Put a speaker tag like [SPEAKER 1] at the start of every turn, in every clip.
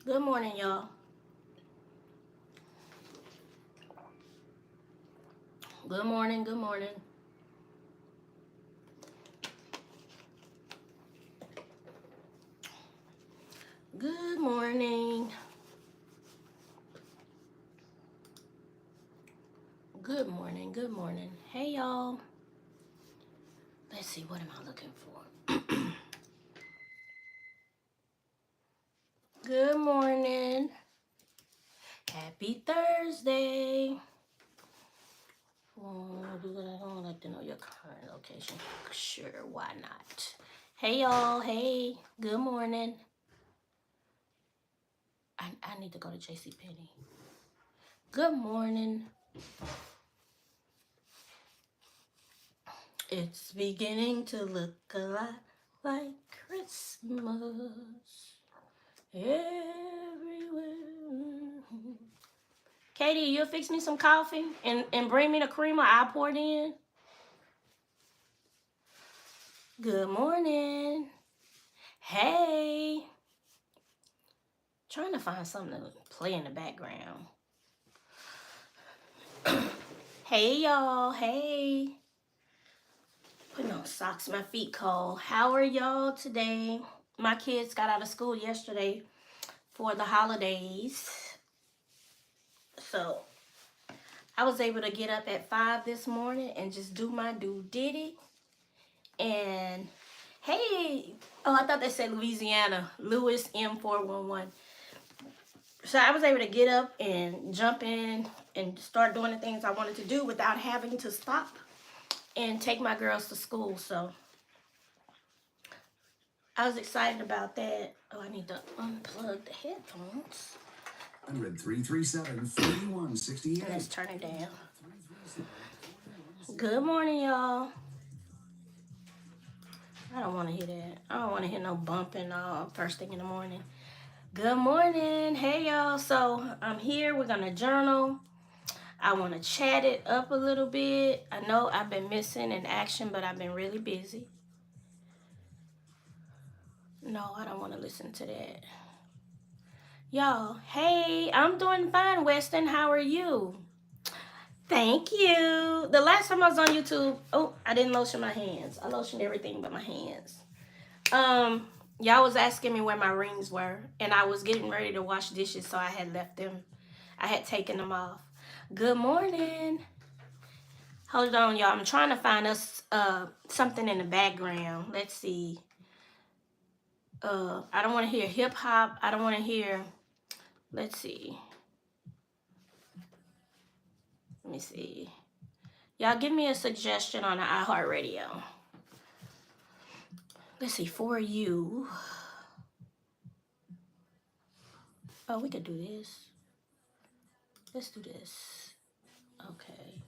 [SPEAKER 1] Good morning, y'all. Good morning, good morning. Good morning. Good morning, good morning. Hey, y'all. Let's see, what am I looking for? Good morning. Happy Thursday. I'll let them know your current location. Sure, why not? Hey, y'all. Hey, good morning. I need to go to JCPenney. Good morning. It's beginning to look a lot like Christmas everywhere. Katie, you'll fix me some coffee and bring me the creamer I poured in. Good morning. Hey. Trying to find something to play in the background. Hey, y'all. Hey. Putting on socks, my feet cold. How are y'all today? My kids got out of school yesterday for the holidays. So I was able to get up at 5 this morning and just do my due diddy. And hey, oh, I thought they said Louisiana, Lewis M411. So I was able to get up and jump in and start doing the things I wanted to do without having to stop and take my girls to school. So I was excited about that. Oh, I need to unplug the headphones. 1-337-4168. Let's turn it down. Good morning, y'all. I don't want to hear that. I don't want to hear no bumping first thing in the morning. Good morning. Hey, y'all. So I'm here. We're going to journal. I want to chat it up a little bit. I know I've been missing in action, but I've been really busy. No, I don't want to listen to that. Y'all, hey, I'm doing fine, Weston. How are you? Thank you. The last time I was on YouTube, oh, I didn't lotion my hands. I lotioned everything but my hands. Y'all was asking me where my rings were, and I was getting ready to wash dishes, so I had left them. I had taken them off. Good morning. Hold on, y'all. I'm trying to find us something in the background. Let's see. I don't want to hear hip hop. I don't want to hear. Let's see. Let me see. Y'all give me a suggestion on the iHeartRadio. Let's see. For you. Oh, we could do this. Let's do this. Okay.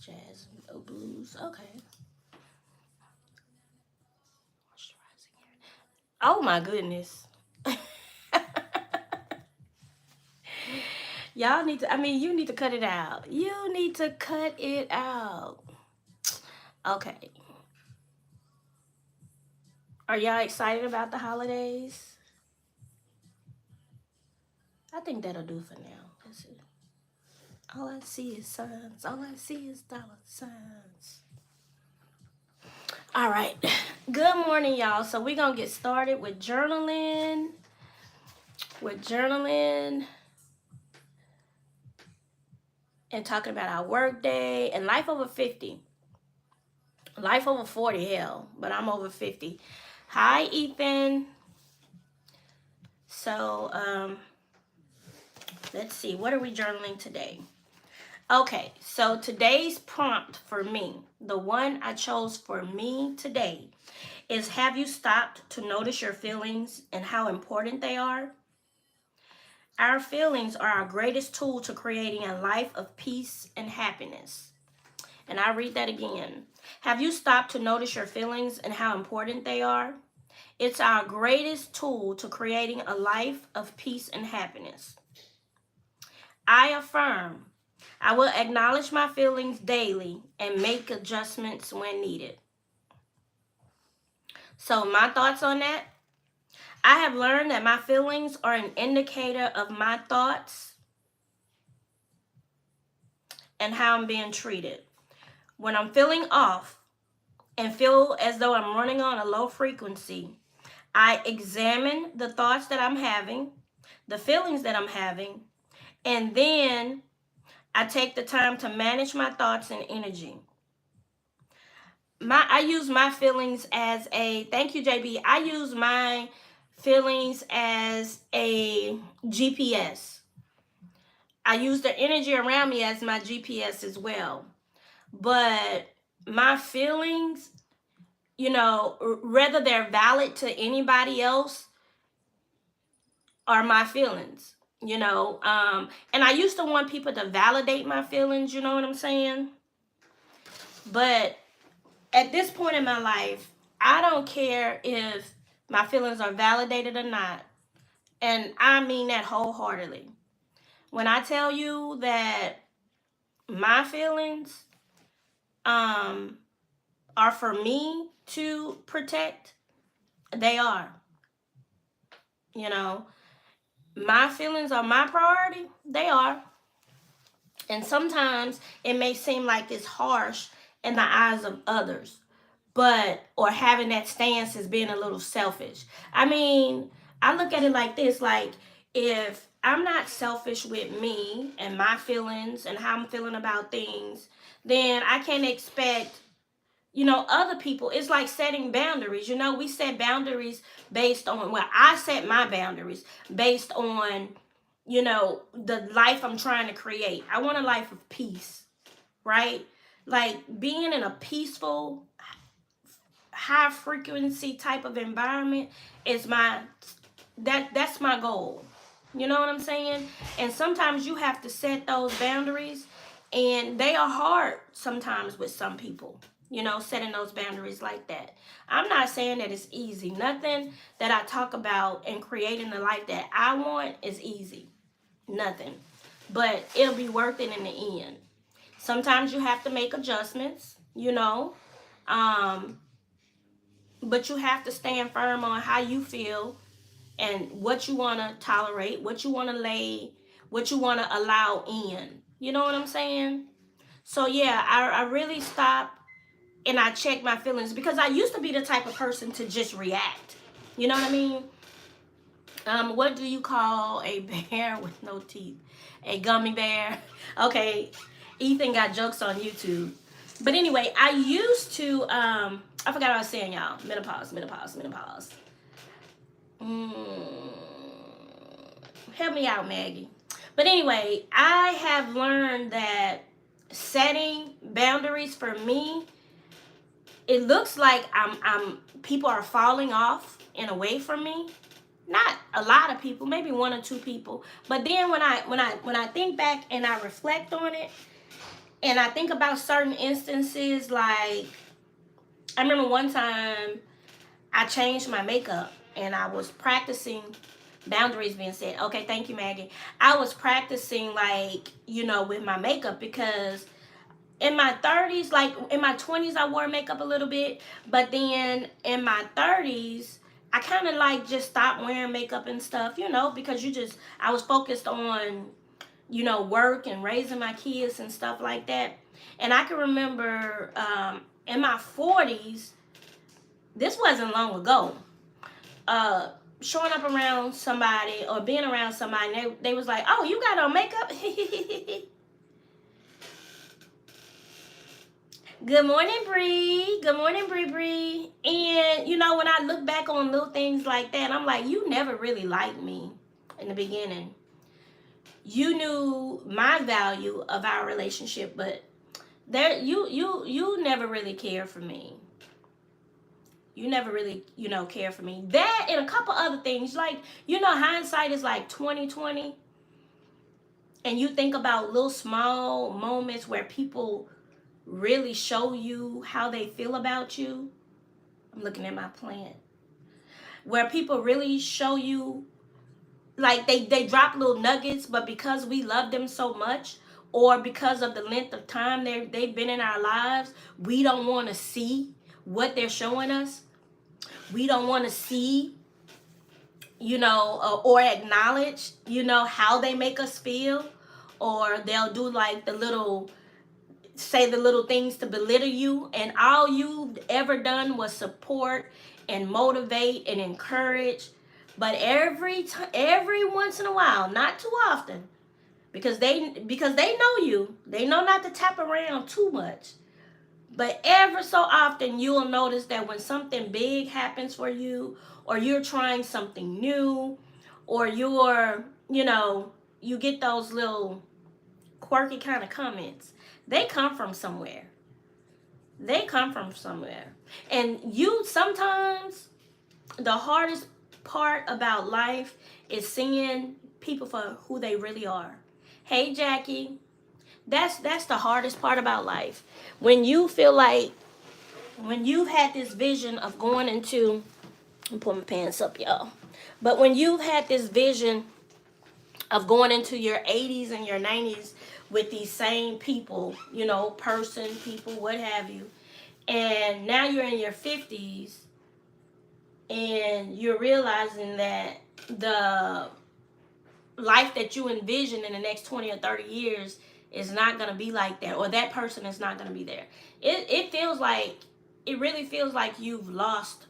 [SPEAKER 1] Jazz, blues. Okay. Oh my goodness. Y'all need to, you need to cut it out. You need to cut it out. Okay. Are y'all excited about the holidays? I think that'll do for now. Let's see. All I see is signs. All I see is dollar signs. All right. Good morning, y'all. So we're going to get started with journaling. And talking about our work day and life over 50. Life over 40, hell, but I'm over 50. Hi, Ethan. So, let's see. What are we journaling today? Okay, so today's prompt for me, the one I chose for me today, is have you stopped to notice your feelings and how important they are? Our feelings are our greatest tool to creating a life of peace and happiness. And I read that again. Have you stopped to notice your feelings and how important they are? It's our greatest tool to creating a life of peace and happiness. I affirm I will acknowledge my feelings daily and make adjustments when needed. So my thoughts on that, I have learned that my feelings are an indicator of my thoughts and how I'm being treated. When I'm feeling off and feel as though I'm running on a low frequency, I examine the thoughts that I'm having, the feelings that I'm having, and then I take the time to manage my thoughts and energy. I use my feelings as a thank you, JB. I use my feelings as a GPS. I use the energy around me as my GPS as well. But my feelings, whether they're valid to anybody else, are my feelings. And I used to want people to validate my feelings, you know what I'm saying? But at this point in my life, I don't care if my feelings are validated or not. And I mean that wholeheartedly. When I tell you that my feelings um, are for me to protect, they are. You know, my feelings are my priority, they are. And sometimes it may seem like it's harsh in the eyes of others, or having that stance as being a little selfish. I mean, I look at it like this, like if I'm not selfish with me and my feelings and how I'm feeling about things, then I can't expect other people. It's like setting boundaries. We set boundaries based on, well, I set my boundaries based on the life I'm trying to create. I want a life of peace, right? Like being in a peaceful, high frequency type of environment is that's my goal. You know what I'm saying? And sometimes you have to set those boundaries, and they are hard sometimes with some people, setting those boundaries like that. I'm not saying that it's easy. Nothing that I talk about and creating the life that I want is easy. Nothing. But it'll be worth it in the end. Sometimes you have to make adjustments, but you have to stand firm on how you feel and what you want to tolerate, what you want to what you want to allow in. You know what I'm saying? So yeah, I really stop and I check my feelings, because I used to be the type of person to just react. You know what I mean? What do you call a bear with no teeth? A gummy bear? Okay, Ethan got jokes on YouTube. But anyway, I used to, I forgot what I was saying, y'all. Menopause. Help me out, Maggie. But anyway, I have learned that setting boundaries for me, it looks like I'm people are falling off and away from me. Not a lot of people, maybe one or two people. But then when I think back and I reflect on it, and I think about certain instances, like I remember one time I changed my makeup and I was practicing boundaries being set. Okay, thank you, Maggie. I was practicing, like, with my makeup, because in my 30s, like in my 20s, I wore makeup a little bit, but then in my 30s, I kind of like just stopped wearing makeup and stuff, because I was focused on, work and raising my kids and stuff like that. And I can remember in my 40s, this wasn't long ago, showing up around somebody or being around somebody, they was like, oh, you got on makeup? Good morning, Bree. Good morning, Bree. And, when I look back on little things like that, I'm like, you never really liked me in the beginning. You knew my value of our relationship, but you never really cared for me. You never really, care for me. That and a couple other things, like, hindsight is like 2020. And you think about little small moments where people really show you how they feel about you. I'm looking at my plant. Where people really show you, like they drop little nuggets, but because we love them so much, or because of the length of time they've been in our lives, we don't want to see what they're showing us. We don't want to see or acknowledge, how they make us feel, or they'll do like say the little things to belittle you, and all you've ever done was support and motivate and encourage. But every once in a while, not too often, because they know you, they know not to tap around too much. But ever so often, you will notice that when something big happens for you, or you're trying something new, or you get those little quirky kind of comments. They come from somewhere. They come from somewhere. And sometimes, the hardest part about life is seeing people for who they really are. Hey, Jackie, that's the hardest part about life. When you feel like, when you've had this vision of going into, I'm putting my pants up, y'all. But when you've had this vision of going into your 80s and your 90s with these same people, people, what have you, and now you're in your 50s and you're realizing that the life that you envision in the next 20 or 30 years is not going to be like that, or that person is not going to be there. It really feels like you've lost,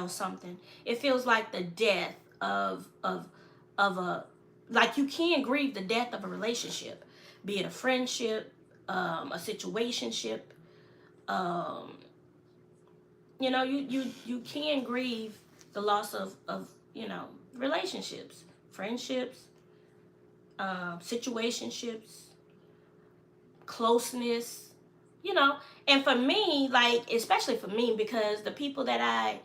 [SPEAKER 1] something. It feels like the death of a, like, you can't grieve the death of a relationship, be it a friendship, a situationship. um you can grieve the loss of relationships, friendships, situationships, closeness, and for me, like, especially for me, because the people that I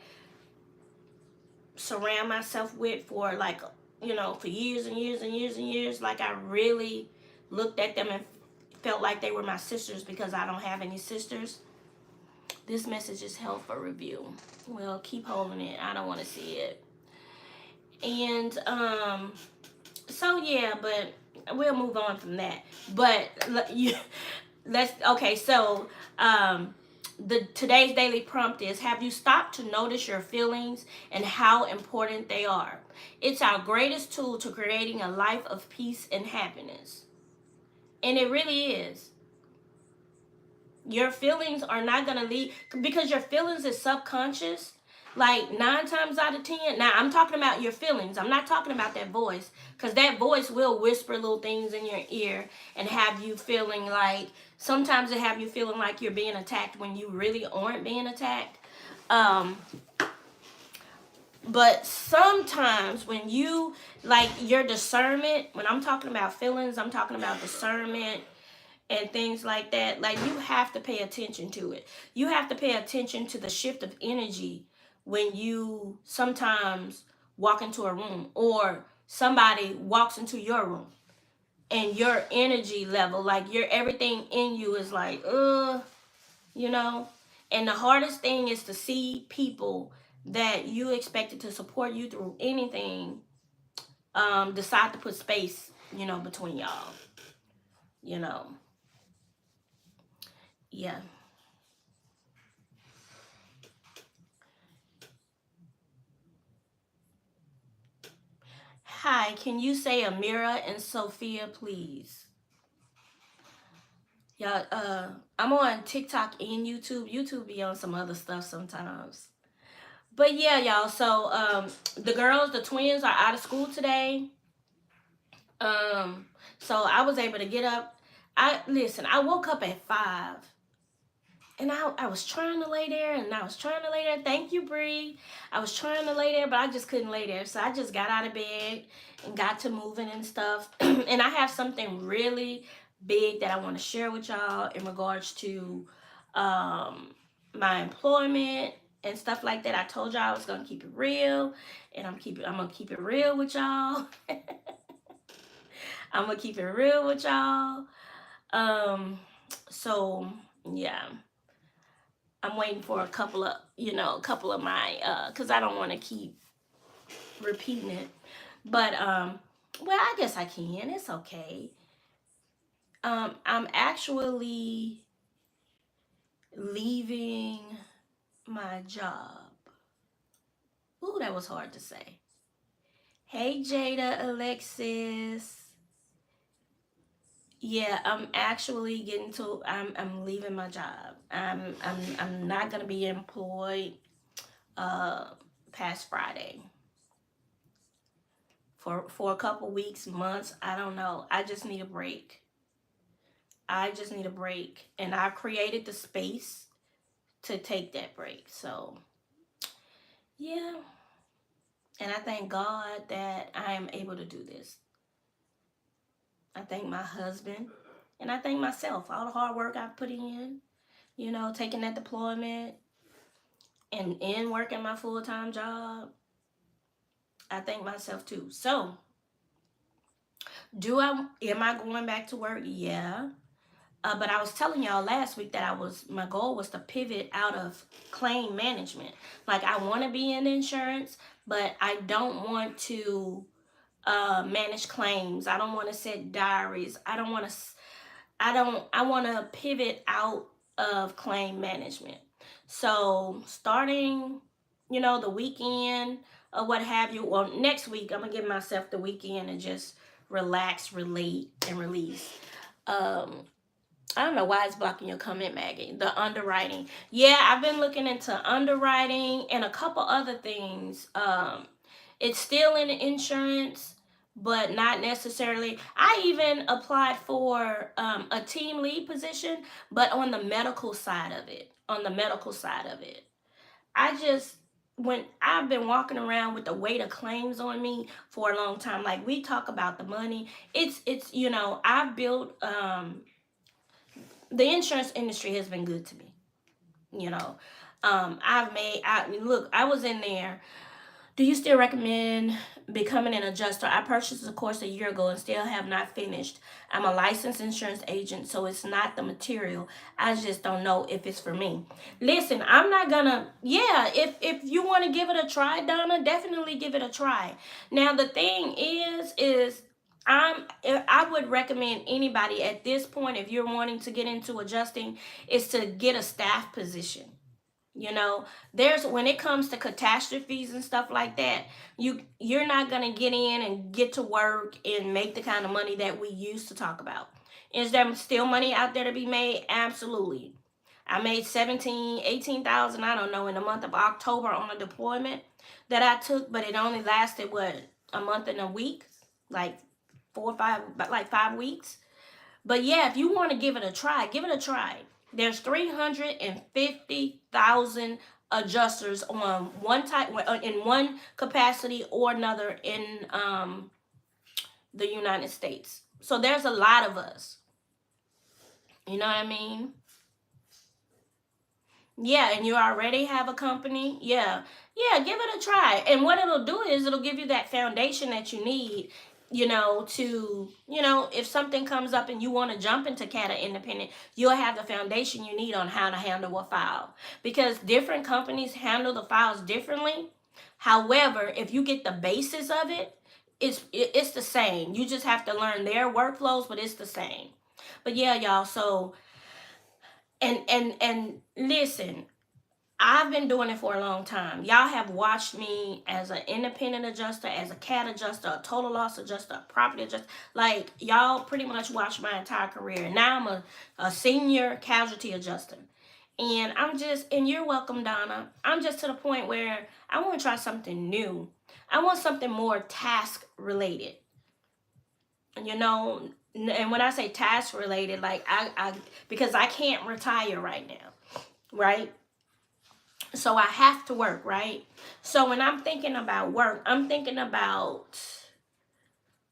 [SPEAKER 1] surround myself with for, like, for years and years and years and years, like, I really looked at them and felt like they were my sisters, because I don't have any sisters. This message is held for review. Well, keep holding it. I don't want to see it. And so yeah, but we'll move on from that. But let's okay. So the today's daily prompt is: have you stopped to notice your feelings and how important they are? It's our greatest tool to creating a life of peace and happiness, and it really is. Your feelings are not gonna lead, because your feelings is subconscious. Like 9 times out of 10. Now I'm talking about your feelings. I'm not talking about that voice, because that voice will whisper little things in your ear and have you feeling like, sometimes it have you feeling like you're being attacked when you really aren't being attacked. Um, but sometimes when you, like, your discernment, when I'm talking about feelings, I'm talking about discernment and things like that. Like, you have to pay attention to it. You have to pay attention to the shift of energy when you sometimes walk into a room, or somebody walks into your room, and your energy level, like, your everything in you is like, you know. And the hardest thing is to see people that you expected to support you through anything, decide to put space, between y'all. You know. Yeah. Hi, can you say Amira and Sophia, please? Yeah, I'm on TikTok and YouTube. YouTube be on some other stuff sometimes. But yeah, y'all. So the girls, the twins, are out of school today. Um, so I was able to get up. I woke up at 5, and I was trying to lay there, and I was trying to lay there. Thank you, Bree. I was trying to lay there, but I just couldn't lay there. So I just got out of bed and got to moving and stuff. And I have something really big that I want to share with y'all in regards to um, my employment and stuff like that. I told y'all I was gonna keep it real, and I'm gonna keep it real with y'all. I'm gonna keep it real with y'all. So yeah. I'm waiting for a couple of my, cause I don't want to keep repeating it. But well, I guess I can. It's okay. I'm actually leaving my job. Ooh, that was hard to say. Hey, Jada, Alexis. Yeah, I'm actually getting to. I'm leaving my job. I'm not gonna be employed uh past Friday for a couple weeks, months. I don't know. I just need a break. I just need a break, and I created the space to take that break. So yeah, and I thank God that I am able to do this. I thank my husband, and I thank myself. All the hard work I've put in, taking that deployment and in working my full time job. I thank myself too. So, am I going back to work? Yeah. But I was telling y'all last week that my goal was to pivot out of claim management. Like, I want to be in insurance, but I don't want to manage claims. I don't want to set diaries. I want to pivot out of claim management. So starting, the weekend or what have you, or next week, I'm going to give myself the weekend and just relax, relate, and release. I don't know why it's blocking your comment, Maggie. The underwriting. Yeah, I've been looking into underwriting and a couple other things. It's still in the insurance, but not necessarily. I even applied for a team lead position, but on the medical side of it. On the medical side of it. I just when I've been walking around with the weight of claims on me for a long time. Like, we talk about the money. It's I've built the insurance industry has been good to me. You know, I was in there. Do you still recommend becoming an adjuster? I purchased a course a year ago and still have not finished. I'm a licensed insurance agent, so it's not the material. I just don't know if it's for me. Listen, I'm not gonna. Yeah, if you want to give it a try, Donna, definitely give it a try. Now the thing is I would recommend anybody at this point, if you're wanting to get into adjusting, is to get a staff position. You know, there's when it comes to catastrophes and stuff like that, you're not gonna get in and get to work and make the kind of money that we used to talk about. Is there still money out there to be made? Absolutely. I made 18,000, I don't know, in the month of October on a deployment that I took, but it only lasted what, a month and a week, like 4 or 5, but like 5 weeks. But yeah, if you want to give it a try, give it a try. There's 350,000 adjusters on one type in one capacity or another in the United States. So there's a lot of us. You know what I mean? Yeah, and you already have a company. Yeah. Yeah, give it a try. And what it'll do is it'll give you that foundation that you need, if something comes up and you want to jump into CATA Independent, you'll have the foundation you need on how to handle a file. Because different companies handle the files differently. However, if you get the basis of it, it's the same. You just have to learn their workflows, but it's the same. But yeah, y'all, so and listen, I've been doing it for a long time. Y'all have watched me as an independent adjuster, as a CAT adjuster, a total loss adjuster, a property adjuster. Like, y'all pretty much watched my entire career. Now I'm a senior casualty adjuster. And you're welcome, Donna. I'm just to the point where I want to try something new. I want something more task related. You know, and when I say task related, like because I can't retire right now, right? So I have to work, right? So when I'm thinking about work, I'm thinking about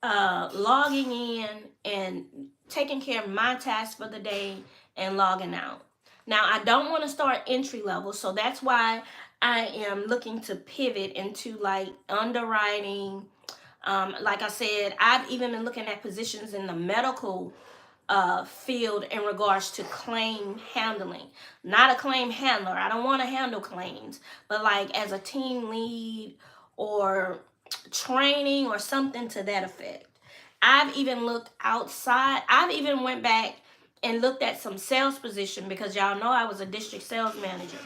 [SPEAKER 1] logging in and taking care of my tasks for the day and logging out. Now, I don't want to start entry level, so that's why I am looking to pivot into like underwriting. Like I said, I've even been looking at positions in the medical field in regards to claim handling. Not a claim handler. I don't want to handle claims, but like as a team lead or training or something to that effect. I've even looked outside. I've even went back and looked at some sales position because y'all know I was a district sales manager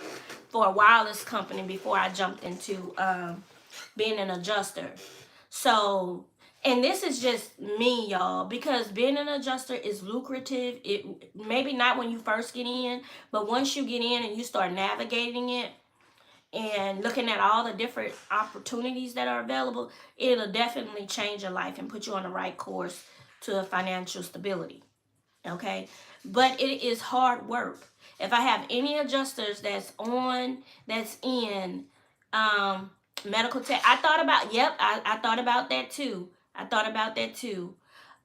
[SPEAKER 1] for a wireless company before I jumped into being an adjuster. So, and this is just me, y'all, because being an adjuster is lucrative. It maybe not when you first get in, but once you get in and you start navigating it and looking at all the different opportunities that are available, it'll definitely change your life and put you on the right course to financial stability. Okay, but it is hard work. If I have any adjusters that's in um medical tech, I thought about, yep, I thought about that too. I thought about that too.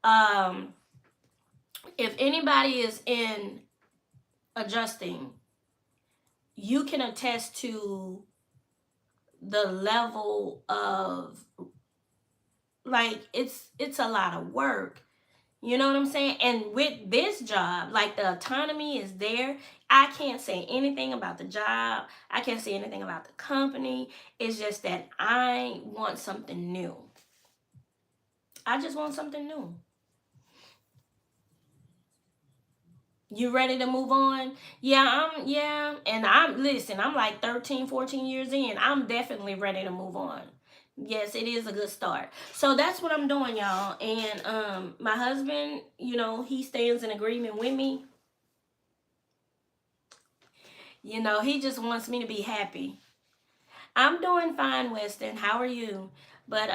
[SPEAKER 1] um if anybody is in adjusting, you can attest to the level of, like, it's a lot of work. You know what I'm saying? And with this job, like, the autonomy is there. I can't say anything about the job. I can't say anything about the company. It's just that I want something new. I just want something new. You ready to move on? Yeah, and I'm like 13, 14 years in. I'm definitely ready to move on. Yes, it is a good start. So that's what I'm doing, y'all. And my husband, he stands in agreement with me. He just wants me to be happy. I'm doing fine, Weston. How are you? But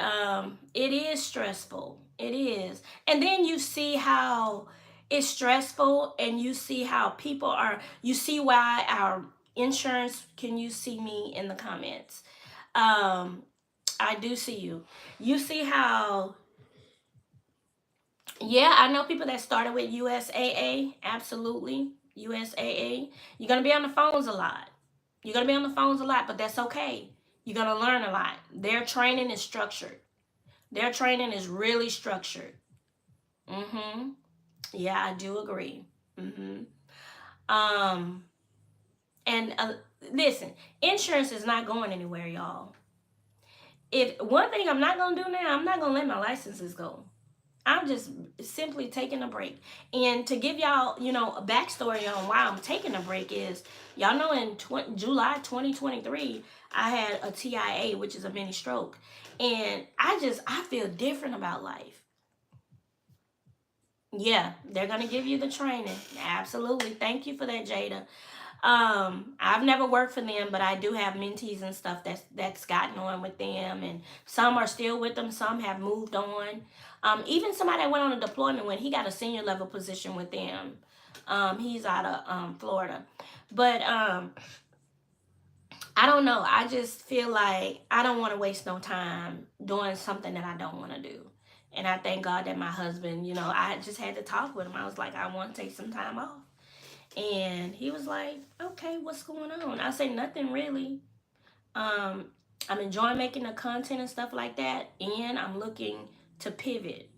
[SPEAKER 1] it is stressful. It is. And then you see how it's stressful, and you see how people are, you see why our insurance, can you see me in the comments? I do see you. You see how, yeah, I know people that started with USAA. Absolutely. USAA. You're going to be on the phones a lot. You're going to be on the phones a lot, but that's okay. You're going to learn a lot. Their training is structured. Their training is really structured. Mm-hmm. Yeah, I do agree. Mm-hmm. Um, and listen, insurance is not going anywhere, y'all. If one thing I'm not going to do now, I'm not going to let my licenses go. I'm just simply taking a break. And to give y'all, a backstory on why I'm taking a break is, y'all know in July 2023, I had a TIA, which is a mini stroke. And I feel different about life. Yeah, they're going to give you the training. Absolutely. Thank you for that, Jada. I've never worked for them, but I do have mentees and stuff that's gotten on with them, and some are still with them. Some have moved on. Even somebody that went on a deployment when he got a senior level position with them. He's out of Florida, but I don't know. I just feel like I don't want to waste no time doing something that I don't want to do. And I thank God that my husband, I just had to talk with him. I was like, I want to take some time off. And he was like, okay, what's going on? I said, nothing really. Um, I'm enjoying making the content and stuff like that. And I'm looking to pivot.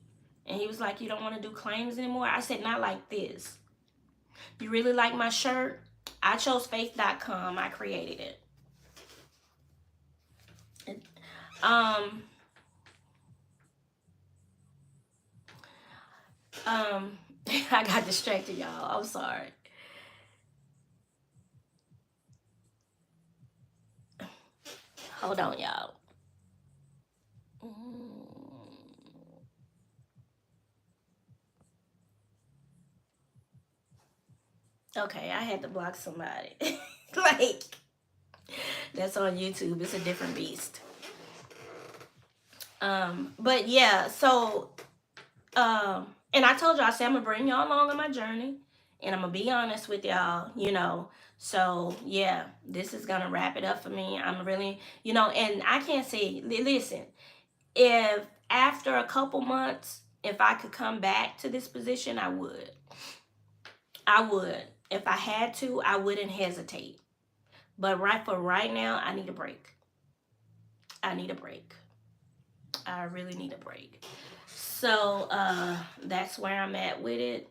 [SPEAKER 1] And he was like, you don't want to do claims anymore? I said, not like this. You really like my shirt? I chose faith.com. I created it. Um, I got distracted, y'all. I'm sorry. Hold on, y'all. Okay, I had to block somebody. Like, that's on YouTube. It's a different beast. But yeah, so and I told y'all, I said I'm gonna bring y'all along on my journey, and I'm gonna be honest with y'all. So yeah, this is gonna wrap it up for me. I'm really, and I can't say, listen, if after a couple months, if I could come back to this position, I would. I would. If I had to, I wouldn't hesitate. But right now, I need a break. I need a break. I really need a break. So that's where I'm at with it.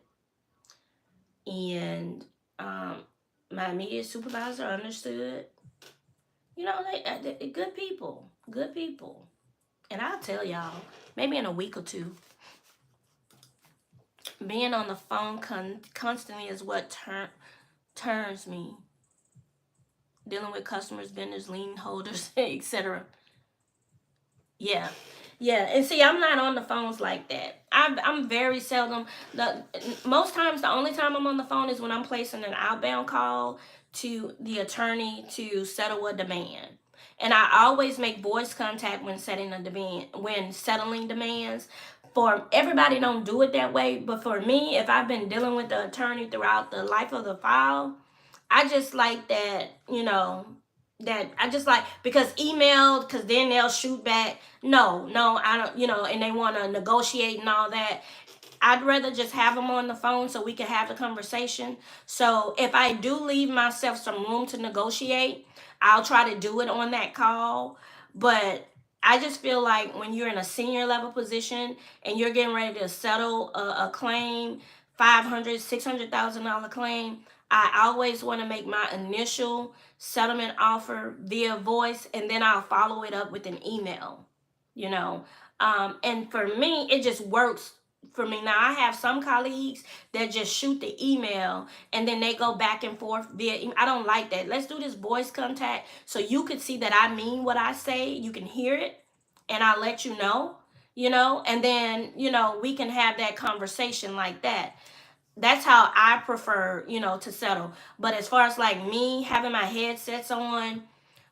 [SPEAKER 1] And my immediate supervisor understood. They good people. Good people. And I'll tell y'all, maybe in a week or two, being on the phone constantly is what turns me. Dealing with customers, vendors, lien holders, etc. Yeah. Yeah, and see, I'm not on the phones like that. I'm very seldom. The most times, the only time I'm on the phone is when I'm placing an outbound call to the attorney to settle a demand. And I always make voice contact when setting a demand, when settling demands. For everybody, don't do it that way. But for me, if I've been dealing with the attorney throughout the life of the file, I just like that, that I just like, because emailed, because then they'll shoot back. No, no, I don't, and they want to negotiate and all that. I'd rather just have them on the phone so we can have the conversation. So if I do leave myself some room to negotiate, I'll try to do it on that call. But I just feel like when you're in a senior level position and you're getting ready to settle a claim, $500,000, $600,000 claim, I always want to make my initial settlement offer via voice, and then I'll follow it up with an email. You know, and for me, it just works for me. Now I have some colleagues that just shoot the email and then they go back and forth via email. I don't like that. Let's do this voice contact so you could see that I mean what I say. You can hear it, and I'll let you know. And then we can have that conversation like that. That's how I prefer, to settle. But as far as like me having my headsets on,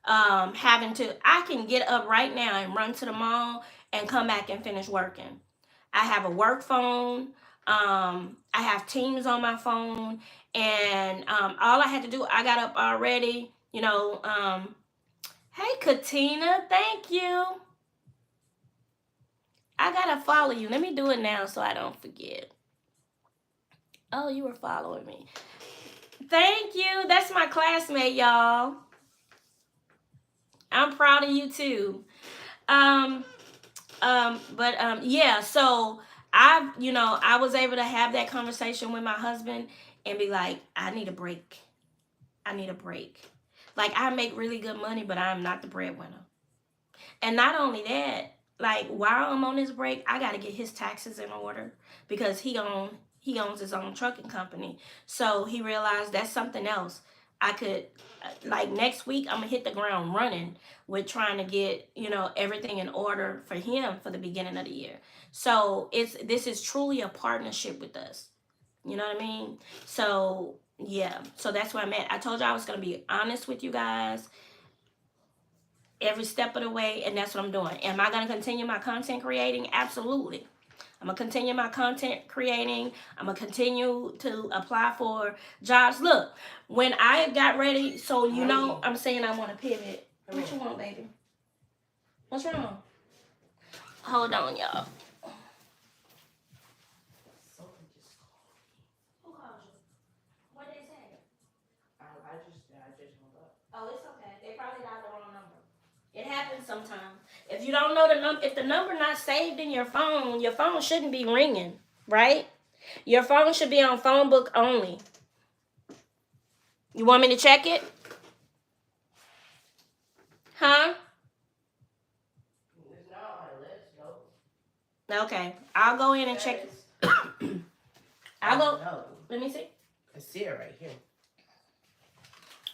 [SPEAKER 1] I can get up right now and run to the mall and come back and finish working. I have a work phone. I have Teams on my phone, and all I had to do, I got up already. Hey, Katina, thank you. I gotta follow you. Let me do it now so I don't forget. Oh, you were following me. Thank you. That's my classmate, y'all. I'm proud of you too. Um, yeah. So I was able to have that conversation with my husband and be like, I need a break. I need a break. Like, I make really good money, but I'm not the breadwinner. And not only that, like, while I'm on this break, I got to get his taxes in order because he owns his own trucking company. So he realized that's something else. I could, like, next week I'm gonna hit the ground running with trying to get everything in order for him for the beginning of the year. So this is truly a partnership with us. You know what I mean? So yeah, so that's where I'm at. I told you I was gonna be honest with you guys every step of the way, and that's what I'm doing. Am I going to continue my content creating? Absolutely. I'm going to continue my content creating. I'm going to continue to apply for jobs. Look, when I got ready, so I'm saying I want to pivot. What you want, baby? What's wrong? Hold on, y'all. Who called you? What they say? I just hung up. Oh, it's okay. They probably got the wrong number. It happens sometimes. If you don't know the number, if the number not saved in your phone shouldn't be ringing, right? Your phone should be on phone book only. You want me to check it? Huh? It's not on my list, no. Okay, I'll go in and check it. I'll go. No. Let me see. I see it right here.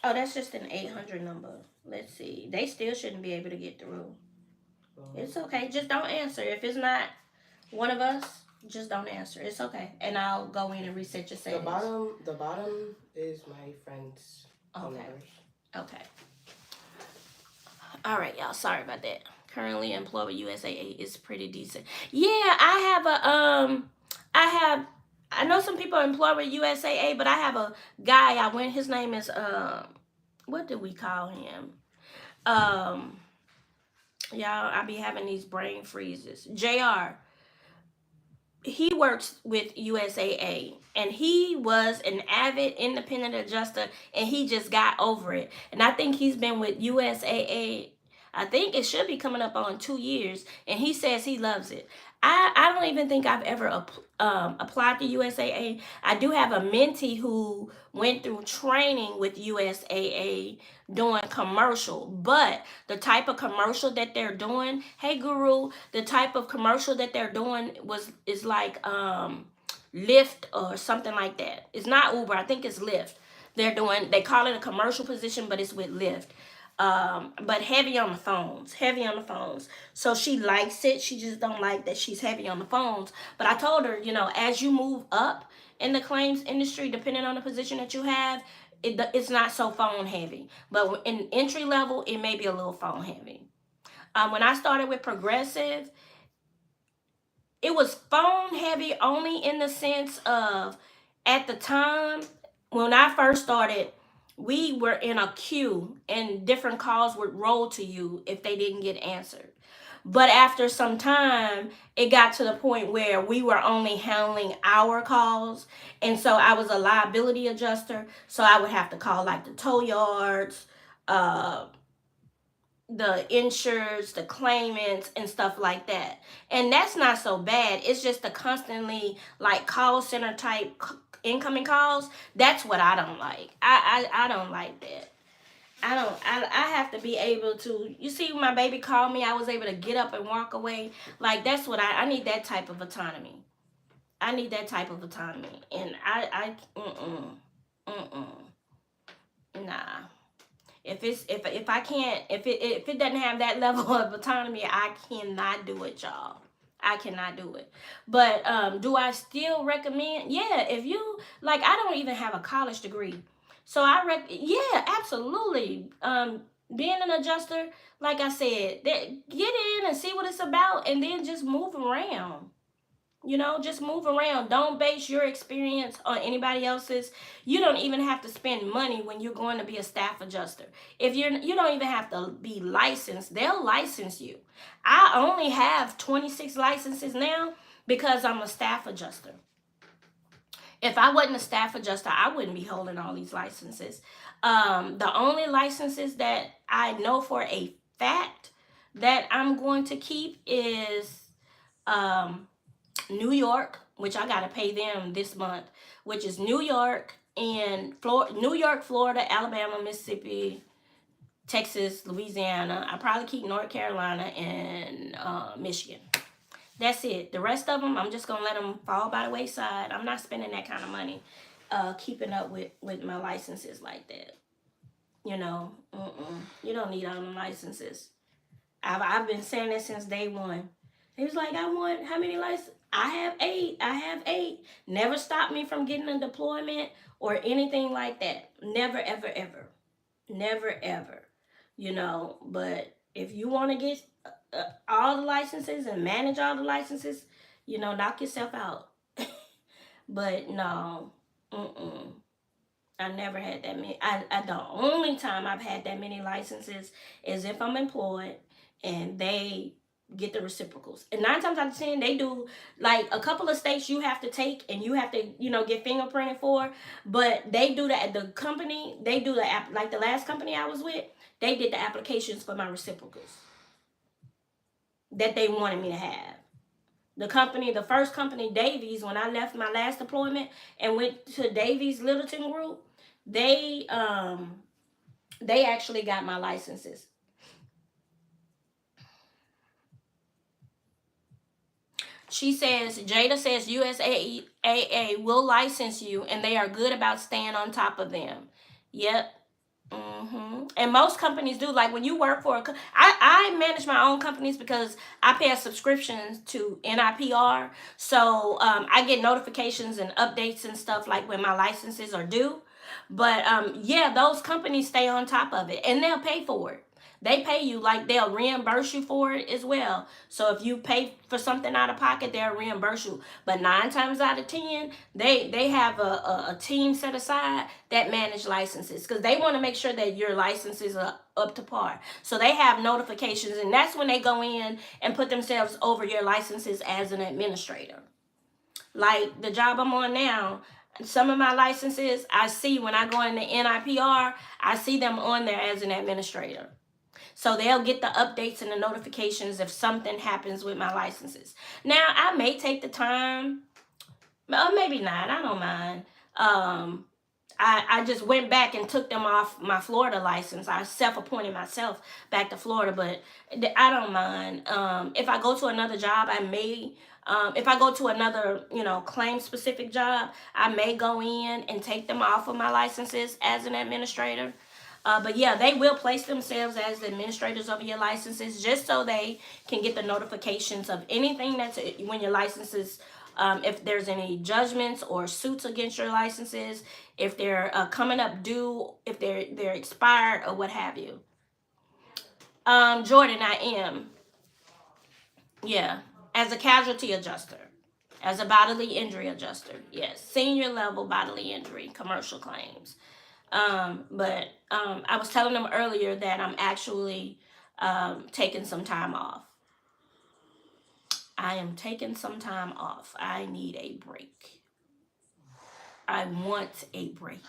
[SPEAKER 1] Oh, that's just an 800 number. Let's see. They still shouldn't be able to get through. It's okay. Just don't answer. If it's not one of us, just don't answer. It's okay. And I'll go in and reset your settings. The bottom is my friend's numbers. Okay. All right, y'all. Sorry about that. Currently employed with USAA is pretty decent. Yeah, I know some people are employed with USAA, but I have a guy his name is what do we call him? Y'all, I be having these brain freezes. JR. He works with USAA, and he was an avid independent adjuster, and he just got over it. And I think he's been with USAA, I think it should be coming up on 2 years, and he says he loves it. I don't even think I've ever applied to USAA. I do have a mentee who went through training with USAA doing commercial, but the type of commercial that they're doing, hey Guru, the type of commercial that they're doing is like Lyft or something like that. It's not Uber, I think it's Lyft. They call it a commercial position, but it's with Lyft. But heavy on the phones, heavy on the phones. So she likes it. She just don't like that she's heavy on the phones. But I told her, as you move up in the claims industry, depending on the position that you have, it's not so phone heavy. But in entry level, it may be a little phone heavy. When I started with Progressive, it was phone heavy only in the sense of, at the time when I first started, we were in a queue and different calls would roll to you if they didn't get answered. But after some time, it got to the point where we were only handling our calls. And so I was a liability adjuster. So I would have to call like the tow yards, uh, the insureds, the claimants, and stuff like that. And that's not so bad. It's just the constantly like call center type incoming calls. That's what I don't like. I don't like that. I have to be able to, you see, when my baby called me, I was able to get up and walk away. Like, that's what I need, that type of autonomy. I need that type of autonomy. And nah. If I can't, if it doesn't have that level of autonomy, I cannot do it, y'all. I cannot do it. But do I still recommend? Yeah, if you like, I don't even have a college degree, so yeah, absolutely. Being an adjuster, like I said, get in and see what it's about, and then just move around. Just move around. Don't base your experience on anybody else's. You don't even have to spend money when you're going to be a staff adjuster. If you don't even have to be licensed. They'll license you. I only have 26 licenses now because I'm a staff adjuster. If I wasn't a staff adjuster, I wouldn't be holding all these licenses. The only licenses that I know for a fact that I'm going to keep is New York, which I got to pay them this month, which is New York and New York, Florida, Alabama, Mississippi, Texas, Louisiana. I probably keep North Carolina and Michigan. That's it. The rest of them, I'm just going to let them fall by the wayside. I'm not spending that kind of money keeping up with my licenses like that. You don't need all them licenses. I've been saying that since day one. He was like, I want how many licenses? I have 8. Never stopped me from getting a deployment or anything like that. Never, ever, ever. Never, ever. But if you want to get all the licenses and manage all the licenses, knock yourself out. But no, I never had that many. The only time I've had that many licenses is if I'm employed and they get the reciprocals. And 9 times out of 10, they do, like, a couple of states you have to take and you have to, get fingerprinted for. But they do that. The company, they do the app. Like the last company I was with, they did the applications for my reciprocals that they wanted me to have. The first company, Davies, when I left my last deployment and went to Davies Littleton Group, they actually got my licenses. She says, Jada says USAA will license you and they are good about staying on top of them. Yep. And most companies do. Like when you work for I manage my own companies because I pay a subscription to NIPR. So I get notifications and updates and stuff like when my licenses are due. But yeah, those companies stay on top of it and they'll pay for it. They pay you, like they'll reimburse you for it as well. So if you pay for something out of pocket, they'll reimburse you. But 9 times out of 10, they have a team set aside that manage licenses because they want to make sure that your licenses are up to par. So they have notifications, and that's when they go in and put themselves over your licenses as an administrator. Like the job I'm on now, some of my licenses I see when I go into NIPR, I see them on there as an administrator. So they'll get the updates and the notifications if something happens with my licenses. Now, I may take the time, or maybe not, I don't mind. I just went back and took them off my Florida license. I self-appointed myself back to Florida, but I don't mind. If I go to another job, I may, if I go to another, claim-specific job, I may go in and take them off of my licenses as an administrator. But yeah, they will place themselves as the administrators of your licenses just so they can get the notifications of anything that's when your licenses, if there's any judgments or suits against your licenses, if they're coming up due, if they're expired or what have you. Jordan, I am. Yeah, as a casualty adjuster, as a bodily injury adjuster. Yes, senior level bodily injury commercial claims. But I was telling them earlier that I'm actually taking some time off. I am taking some time off. I need a break. I want a break.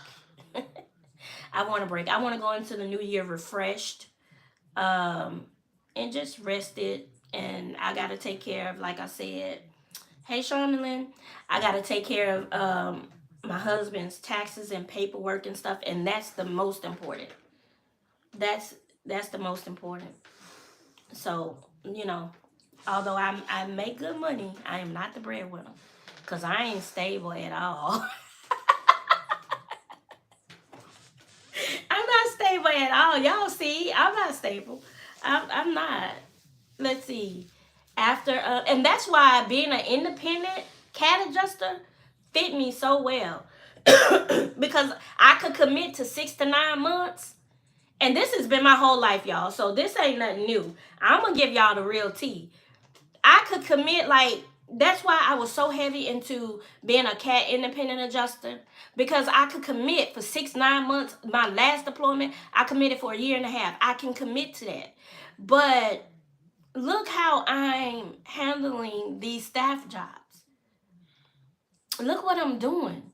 [SPEAKER 1] I want a break. I want to go into the new year refreshed, and just rested. And I got to take care of, like I said, hey, Charmelin, I got to take care of my husband's taxes and paperwork and stuff. And that's the most important. That's the most important. So, although I make good money, I am not the breadwinner. Because I ain't stable at all. I'm not stable at all. Y'all see, I'm not stable. I'm not. Let's see. After, and that's why being an independent cat adjuster fit me so well. Because I could commit to 6 to 9 months. And this has been my whole life, y'all. So this ain't nothing new. I'm going to give y'all the real tea. I could commit, like, that's why I was so heavy into being a cat independent adjuster, because I could commit for 6, 9 months. My last deployment, I committed for a year and a half. I can commit to that. But look how I'm handling these staff jobs. Look what I'm doing.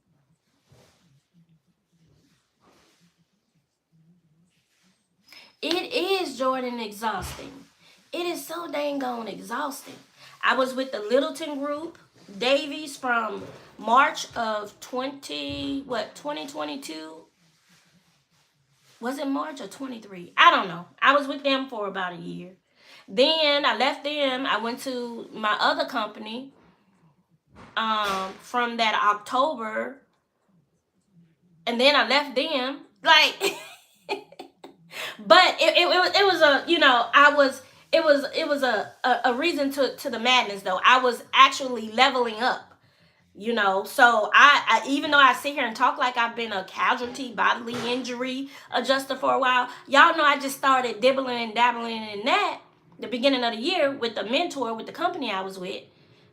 [SPEAKER 1] It is, Jordan, exhausting. It is so dang on exhausting. I was with the Littleton group, Davies, from March of 2022? Was it March or 23? I don't know. I was with them for about a year. Then I left them. I went to my other company from that October. And then I left them. Like, but it was a, it was a reason to the madness, though. I was actually leveling up. So I even though I sit here and talk like I've been a casualty bodily injury adjuster for a while, y'all know I just started dibbling and dabbling in that the beginning of the year with the mentor with the company I was with.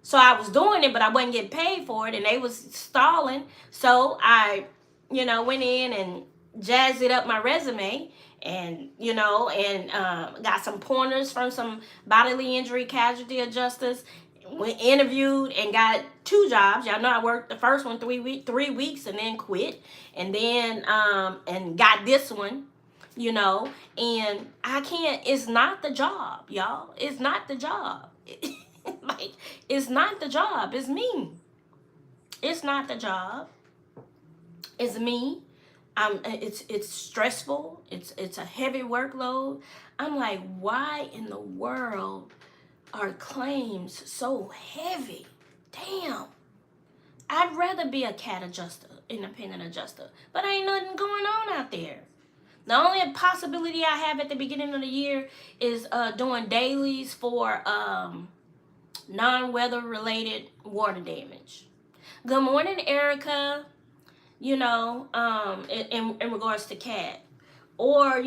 [SPEAKER 1] So I was doing it, but I wasn't getting paid for it, and they was stalling. So I, went in and jazzed it up my resume, and got some pointers from some bodily injury casualty adjusters. Went interviewed and got 2 jobs. Y'all know I worked the first one 3 weeks and then quit, and then and got this one, and I can't. It's not the job, y'all. It's not the job. Like, it's not the job. It's me. It's not the job. It's me. It's stressful. It's a heavy workload. I'm like, why in the world are claims so heavy? Damn. I'd rather be a cat adjuster, independent adjuster, but ain't nothing going on out there. The only possibility I have at the beginning of the year is doing dailies for non-weather related water damage. Good morning, Erica. In regards to cat, or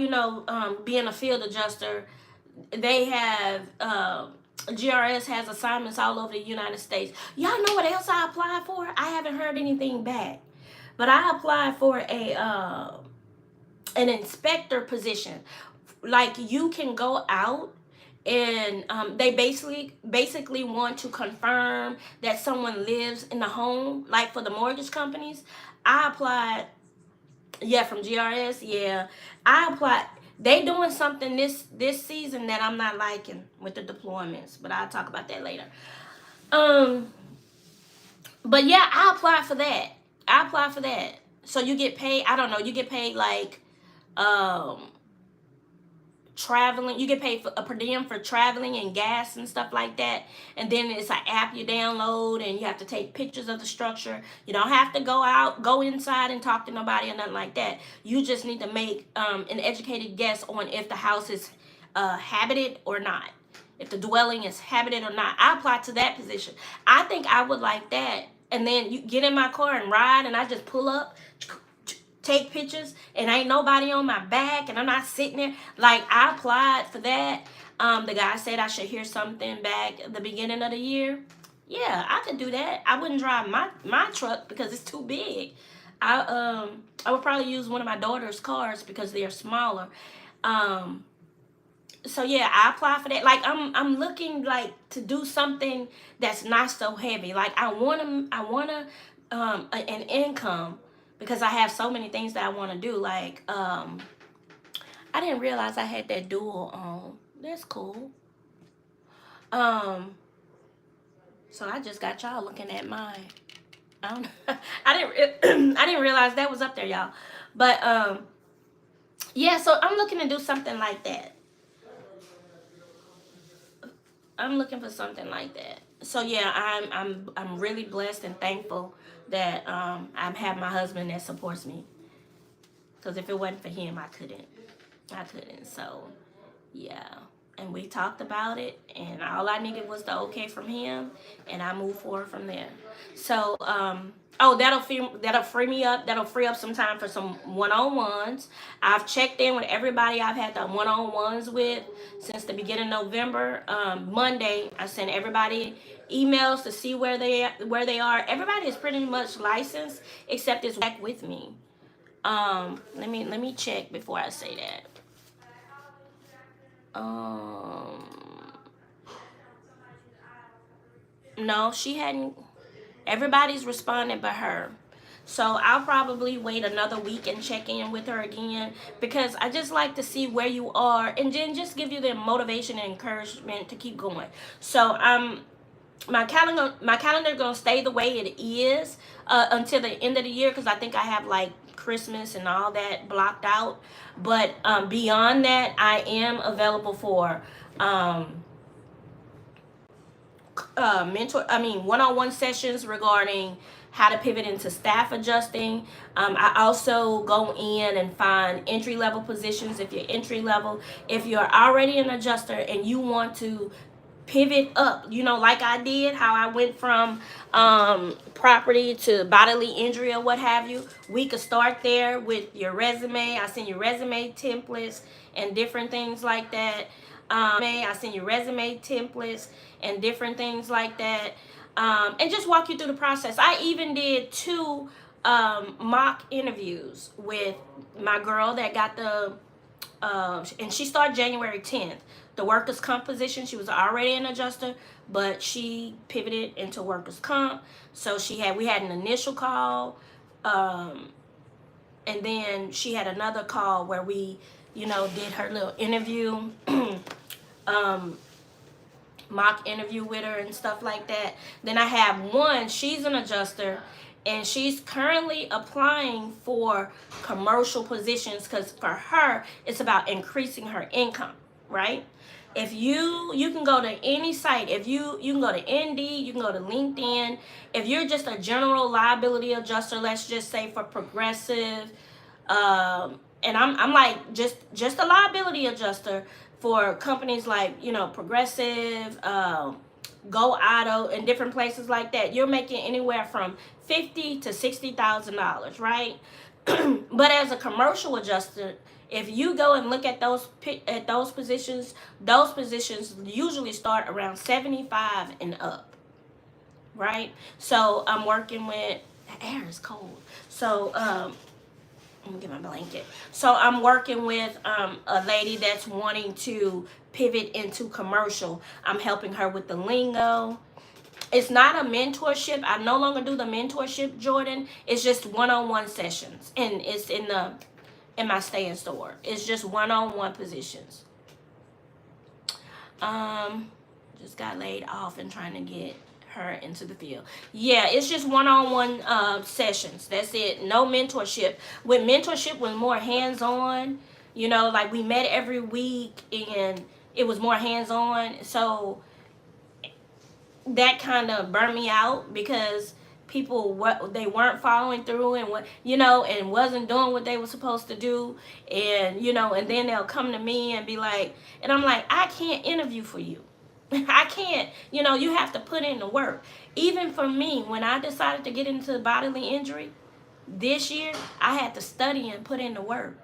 [SPEAKER 1] being a field adjuster, they have GRS has assignments all over the United States. Y'all know what else I applied for? I haven't heard anything back, but I applied for an inspector position. Like, you can go out and they basically want to confirm that someone lives in the home, like for the mortgage companies. I applied, from GRS, I applied. They doing something this season that I'm not liking with the deployments, but I'll talk about that later. But yeah, I applied for that. So you get paid, I don't know, you get paid like traveling. You get paid for a per diem for traveling and gas and stuff like that. And then it's an app you download, and you have to take pictures of the structure. You don't have to go inside and talk to nobody or nothing like that. You just need to make an educated guess on if the house is habited or not, if the dwelling is habited or not. I applied to that position. I think I would like that. And then you get in my car and ride, and I just pull up, take pictures, and ain't nobody on my back, and I'm not sitting there. Like, I applied for that. The guy said I should hear something back at the beginning of the year. Yeah, I could do that. I wouldn't drive my truck because it's too big. I would probably use one of my daughter's cars because they're smaller. So yeah, I apply for that. Like, I'm looking like to do something that's not so heavy. Like, I want an income because I have so many things that I want to do. Like, I didn't realize I had that dual on. That's cool. So I just got y'all looking at mine. I don't I didn't realize that was up there, y'all. But yeah, so I'm looking to do something like that. I'm looking for something like that. So yeah, I'm really blessed and thankful that I have my husband that supports me. Because if it wasn't for him, I couldn't. So yeah, and we talked about it, and all I needed was the okay from him, and I moved forward from there. So oh, that'll free me up. That'll free up some time for some one-on-ones. I've checked in with everybody I've had the one-on-ones with since the beginning of November. Monday, I sent everybody emails to see where they are. Everybody is pretty much licensed except it's back with me. Let me check before I say that. No, she hadn't. Everybody's responded but her. So I'll probably wait another week and check in with her again because I just like to see where you are and then just give you the motivation and encouragement to keep going. So my calendar gonna stay the way it is until the end of the year because I think I have like Christmas and all that blocked out. But beyond that, I am available for one-on-one sessions regarding how to pivot into staff adjusting. I also go in and find entry-level positions if you're entry level. If you're already an adjuster and you want to pivot up, like I did, how I went from property to bodily injury or what have you, we could start there with your resume. I send you resume templates and different things like that. I send you resume templates and different things like that, and just walk you through the process. I even did 2 mock interviews with my girl that got the and she started January 10th. The workers' comp position, she was already an adjuster, but she pivoted into workers' comp. So we had an initial call, and then she had another call where we, did her little interview, mock interview with her and stuff like that. Then I have one, she's an adjuster, and she's currently applying for commercial positions because for her, it's about increasing her income, right? If you can go to any site, if you can go to Indeed, you can go to LinkedIn. If you're just a general liability adjuster, let's just say for Progressive, and I'm like just a liability adjuster for companies like Progressive, Go Auto, and different places like that. You're making anywhere from $50,000 to $60,000, right? But as a commercial adjuster, if you go and look at those positions usually start around 75 and up, right? So I'm working with, the air is cold. So let me get my blanket. So I'm working with a lady that's wanting to pivot into commercial. I'm helping her with the lingo. It's not a mentorship. I no longer do the mentorship, Jordan. It's just one-on-one sessions, and it's in my stay in store. It's just one-on-one positions. Just got laid off and trying to get her into the field. Yeah, it's just one-on-one sessions. That's it. No mentorship. With mentorship, with more hands-on, You know, like we met every week and it was more hands-on. So that kind of burned me out because people what they weren't following through and what and wasn't doing what they were supposed to do. And and then they'll come to me and be like, and I'm like, I can't interview for you. I can't. You have to put in the work. Even for me, when I decided to get into bodily injury this year, I had to study and put in the work.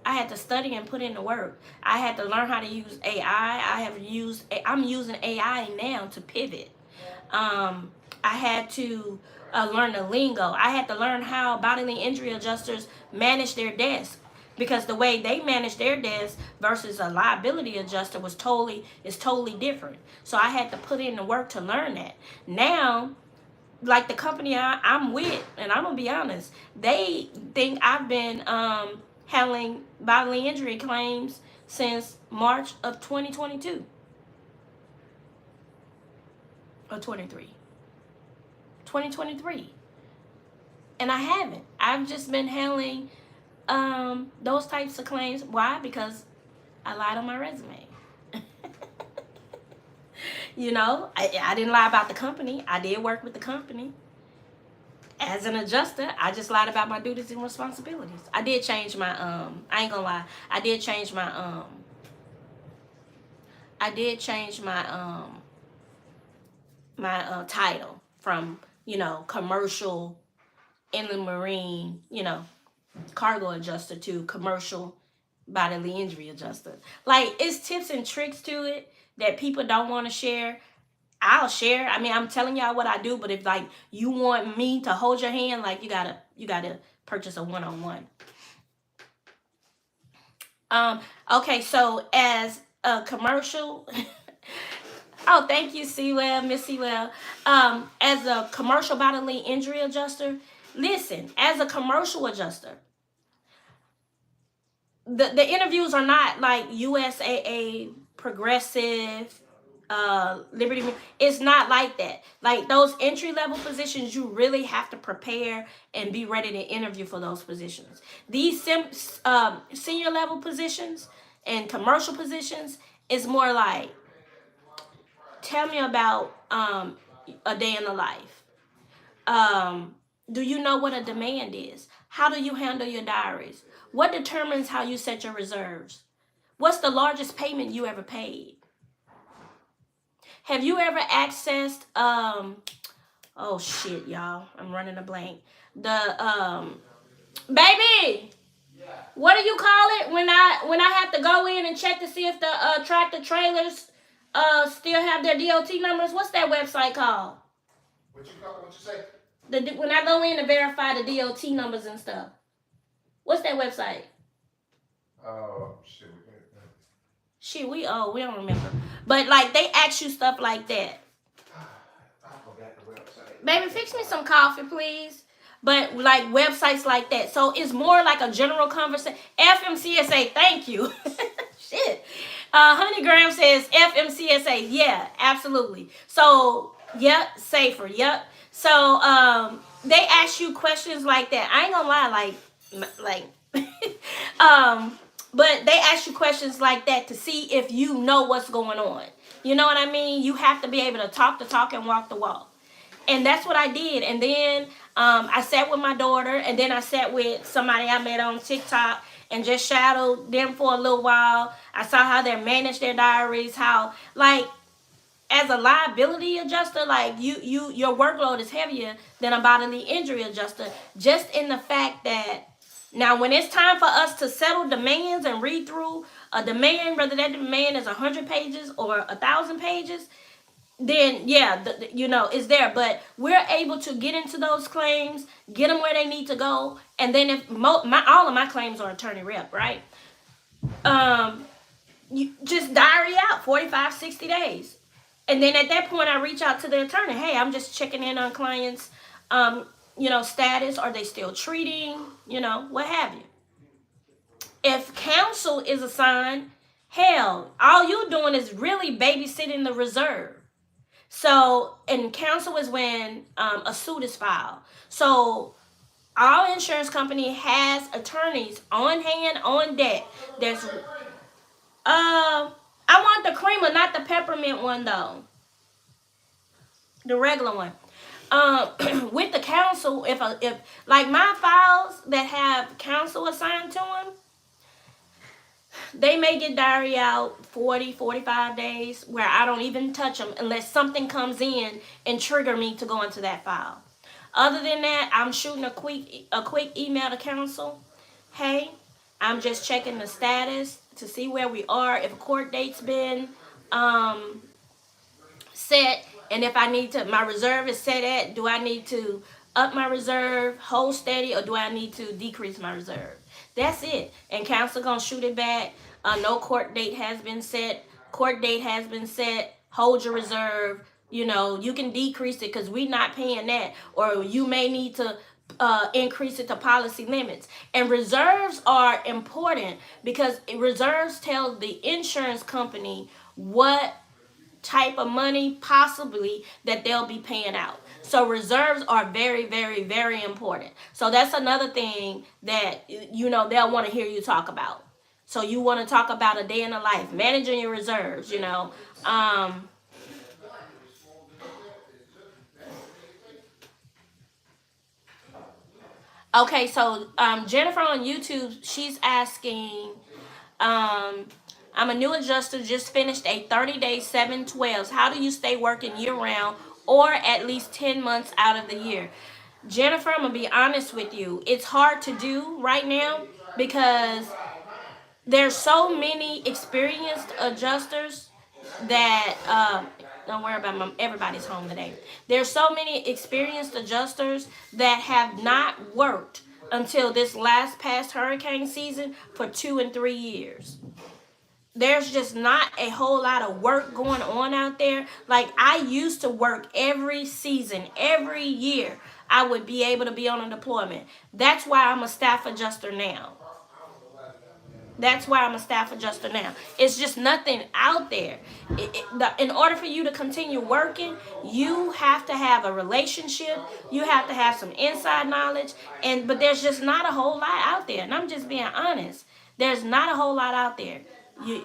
[SPEAKER 1] I had to study and put in the work. I had to learn how to use AI. I'm using AI now to pivot. I had to learn the lingo. I had to learn how bodily injury adjusters manage their desk, because the way they manage their desk versus a liability adjuster is totally different. So I had to put in the work to learn that. Now, like the company I'm with, and I'm gonna be honest, they think I've been handling bodily injury claims since March of 2022 or 2023, and I haven't. I've just been handling those types of claims. Why? Because I lied on my resume. I didn't lie about the company. I did work with the company. As an adjuster, I just lied about my duties and responsibilities. I did change my I ain't gonna lie. I did change my title from, commercial inland marine, cargo adjuster to commercial bodily injury adjuster. Like, it's tips and tricks to it that people don't want to share. I'll share. I mean, I'm telling y'all what I do, but if like you want me to hold your hand, like you gotta purchase a one-on-one. Okay, so as a commercial oh, thank you, Sewell, Miss Sewell. As a commercial bodily injury adjuster, listen, as a commercial adjuster, the interviews are not like USAA, Progressive, Liberty. It's not like that. Like those entry level positions, you really have to prepare and be ready to interview for those positions. These senior level positions and commercial positions is more like, tell me about a day in the life. Do you know what a demand is? How do you handle your diaries? What determines how you set your reserves? What's the largest payment you ever paid? Have you ever accessed oh shit, y'all, I'm running a blank. The baby, what do you call it when I have to go in and check to see if the tractor trailers still have their DOT numbers? What's that website called?
[SPEAKER 2] What you say?
[SPEAKER 1] When I go in to verify the DOT numbers and stuff. What's that website?
[SPEAKER 2] Shit.
[SPEAKER 1] Shit, we don't remember. But like they ask you stuff like that.
[SPEAKER 2] I forgot the website.
[SPEAKER 1] Baby, fix me some coffee, please. But like websites like that. So it's more like a general conversation. FMCSA, thank you. Shit. Honey Graham says FMCSA. Yeah, absolutely. So, yep, safer. Yep. So they ask you questions like that. I ain't gonna lie, but they ask you questions like that to see if you know what's going on. You know what I mean? You have to be able to talk the talk and walk the walk. And that's what I did. And then I sat with my daughter, and then I sat with somebody I met on TikTok and just shadowed them for a little while. I saw how they manage their diaries, how, like, as a liability adjuster, like your workload is heavier than a bodily injury adjuster, just in the fact that now when it's time for us to settle demands and read through a demand, whether that demand is 100 pages or 1,000 pages, then yeah, it's there. But we're able to get into those claims, get them where they need to go, and then if all of my claims are attorney rep, right? You just diary out 45, 60 days. And then at that point, I reach out to the attorney. Hey, I'm just checking in on clients, status. Are they still treating? What have you. If counsel is assigned, hell, all you're doing is really babysitting the reserve. So, and counsel is when a suit is filed. So, All insurance company has attorneys on hand, on deck. There's I want the creamer, not the peppermint one though. The regular one. With the counsel, if like my files that have counsel assigned to them, they may get diary out 40, 45 days where I don't even touch them unless something comes in and trigger me to go into that file. Other than that, I'm shooting a quick email to counsel. Hey, I'm just checking the status to see where we are, if a court date's been set, and if I need to, my reserve is set at, do I need to up my reserve, hold steady, or do I need to decrease my reserve? That's it. And counsel gonna shoot it back. No court date has been set. Court date has been set. Hold your reserve. You know, you can decrease it because we're not paying that, or you may need to increase it to policy limits. And reserves are important because reserves tell the insurance company what type of money possibly that they'll be paying out. So reserves are very, very, very important. So that's another thing that they'll want to hear you talk about. So you want to talk about a day in the life, managing your reserves, Okay, so Jennifer on YouTube, she's asking, I'm a new adjuster, just finished a 30-day 7/12s. How do you stay working year-round or at least 10 months out of the year? Jennifer, I'm going to be honest with you. It's hard to do right now because there's so many experienced adjusters that don't worry about everybody's home today. There's so many experienced adjusters that have not worked until this last past hurricane season for 2 and 3 years. There's just not a whole lot of work going on out there. Like, I used to work every season, every year. I would be able to be on a deployment. That's why I'm a staff adjuster now. That's why I'm a staff adjuster now. It's just nothing out there. In order for you to continue working, you have to have a relationship. You have to have some inside knowledge. But there's just not a whole lot out there. And I'm just being honest. There's not a whole lot out there.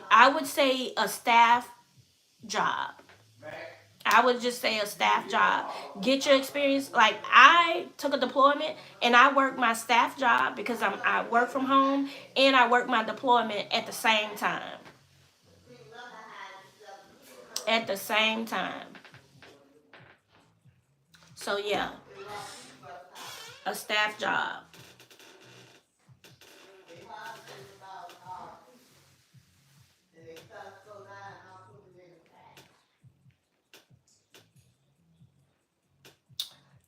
[SPEAKER 1] I would say a staff job. I would just say a staff job. Get your experience. Like, I took a deployment and I worked my staff job because I work from home and I work my deployment at the same time. At the same time. So yeah, a staff job.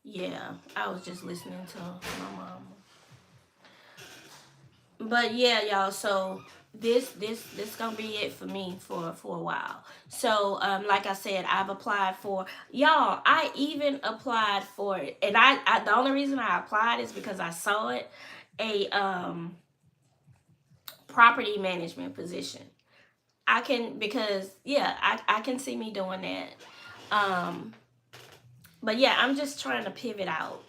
[SPEAKER 1] Yeah, I was just listening to my mom. But yeah, y'all, so this gonna be it for me for a while. So like I said, I've applied for, y'all, I even applied for it. And I the only reason I applied is because I saw it, a property management position. I can see me doing that. But yeah, I'm just trying to pivot out.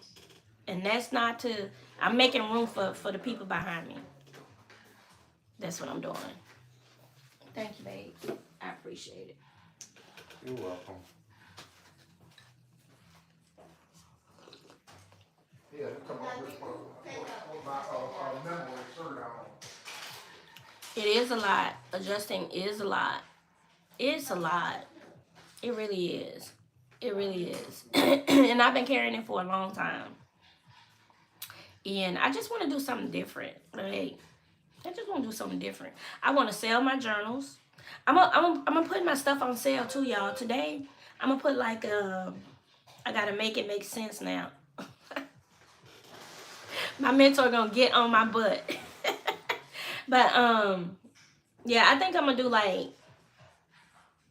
[SPEAKER 1] And that's not to, I'm making room for the people behind me. That's what I'm doing. Thank you, babe. I appreciate it.
[SPEAKER 2] You're welcome. Yeah, come on, with my memory shirt on.
[SPEAKER 1] It is a lot. Adjusting is a lot. It's a lot. It really is. It really is. And I've been carrying it for a long time. And I just want to do something different. Like, I just want to do something different. I want to sell my journals. I'm gonna put my stuff on sale too, y'all. Today, I'm gonna put like I gotta make it make sense now. My mentor gonna get on my butt. But yeah, I think I'm gonna do like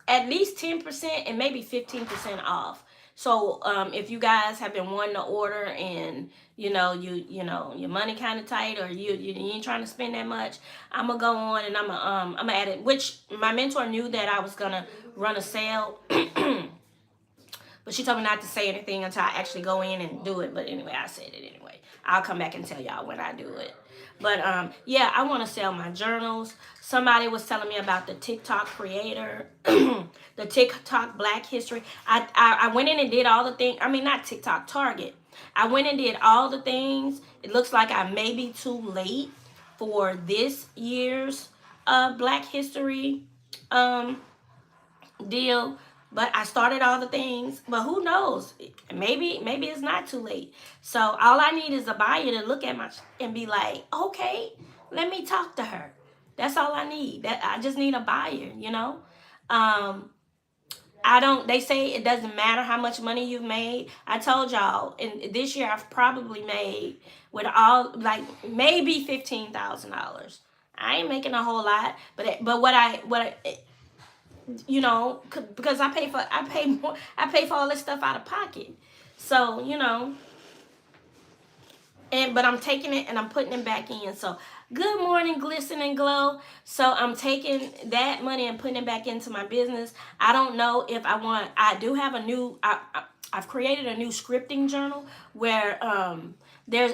[SPEAKER 1] at least 10% and maybe 15% off. So if you guys have been wanting to order and you know your money kind of tight, or you ain't trying to spend that much, I'm gonna go on and I'm gonna add it. Which my mentor knew that I was gonna run a sale But she told me not to say anything until I actually go in and do it. But anyway, I said it anyway. I'll come back and tell y'all when I do it. But yeah, I want to sell my journals. Somebody was telling me about the TikTok creator, the TikTok Black History. I went in and did all the things. I mean, not TikTok, Target. I went and did all the things. It looks like I may be too late for this year's Black History deal, but I started all the things. But who knows? Maybe it's not too late. So all I need is a buyer to look at my and be like, okay, let me talk to her. That's all I need. That I just need a buyer, you know. I don't. They say it doesn't matter how much money you've made. I told y'all, and this year I've probably made with all like maybe $15,000. I ain't making a whole lot, but what I you know, because I pay for all this stuff out of pocket. So, you know, but I'm taking it and I'm putting it back in. So, good morning, Glisten and Glow. So, I'm taking that money and putting it back into my business. I don't know if I do have a new, I've created a new scripting journal where there's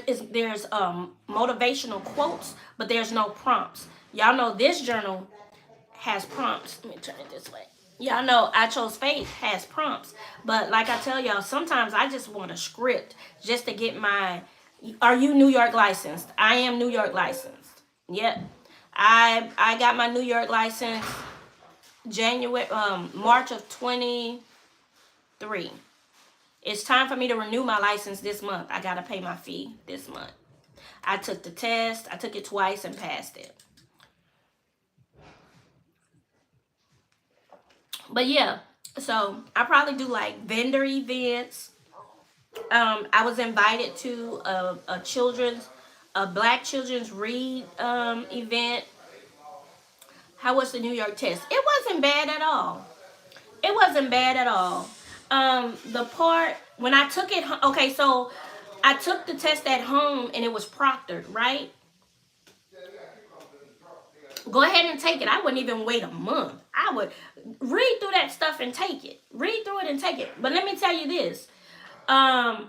[SPEAKER 1] motivational quotes, but there's no prompts. Y'all know this journal has prompts. Let me turn it this way. Y'all know I Chose Faith has prompts. But like I tell y'all, sometimes I just want a script just to get my, are you New York licensed? I am New York licensed. Yep. I got my New York license March of 23. It's time for me to renew my license this month. I got to pay my fee this month. I took the test. I took it twice and passed it. But yeah, so I probably do like vendor events. I was invited to a Black children's read event. How was the New York test? It wasn't bad at all. It wasn't bad at all. The part when I took it, okay, so I took the test at home and it was proctored, right? Go ahead and take it. I wouldn't even wait a month. I would read through that stuff and take it. Read through it and take it. But let me tell you this. My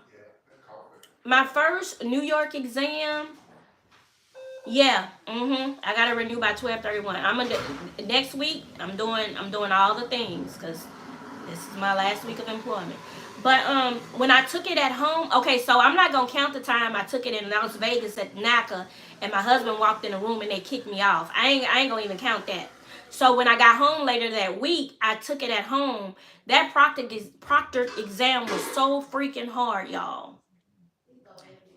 [SPEAKER 1] first New York exam, yeah, I gotta renew by 12/31. Next week. I'm doing all the things because this is my last week of employment. But when I took it at home, okay, so I'm not gonna count the time I took it in Las Vegas at NACA, and my husband walked in the room and they kicked me off. I ain't gonna even count that. So when I got home later that week, I took it at home. That proctored exam was so freaking hard, y'all.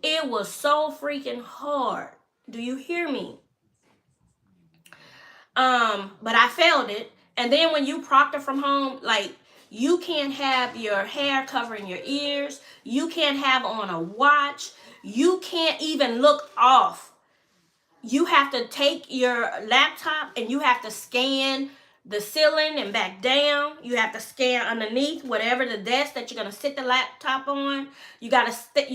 [SPEAKER 1] It was so freaking hard. Do you hear me? But I failed it. And then when you proctor from home, like, you can't have your hair covering your ears. You can't have on a watch. You can't even look off. You have to take your laptop and you have to scan the ceiling and back down. You have to scan underneath whatever the desk that you're gonna sit the laptop on. You gotta scan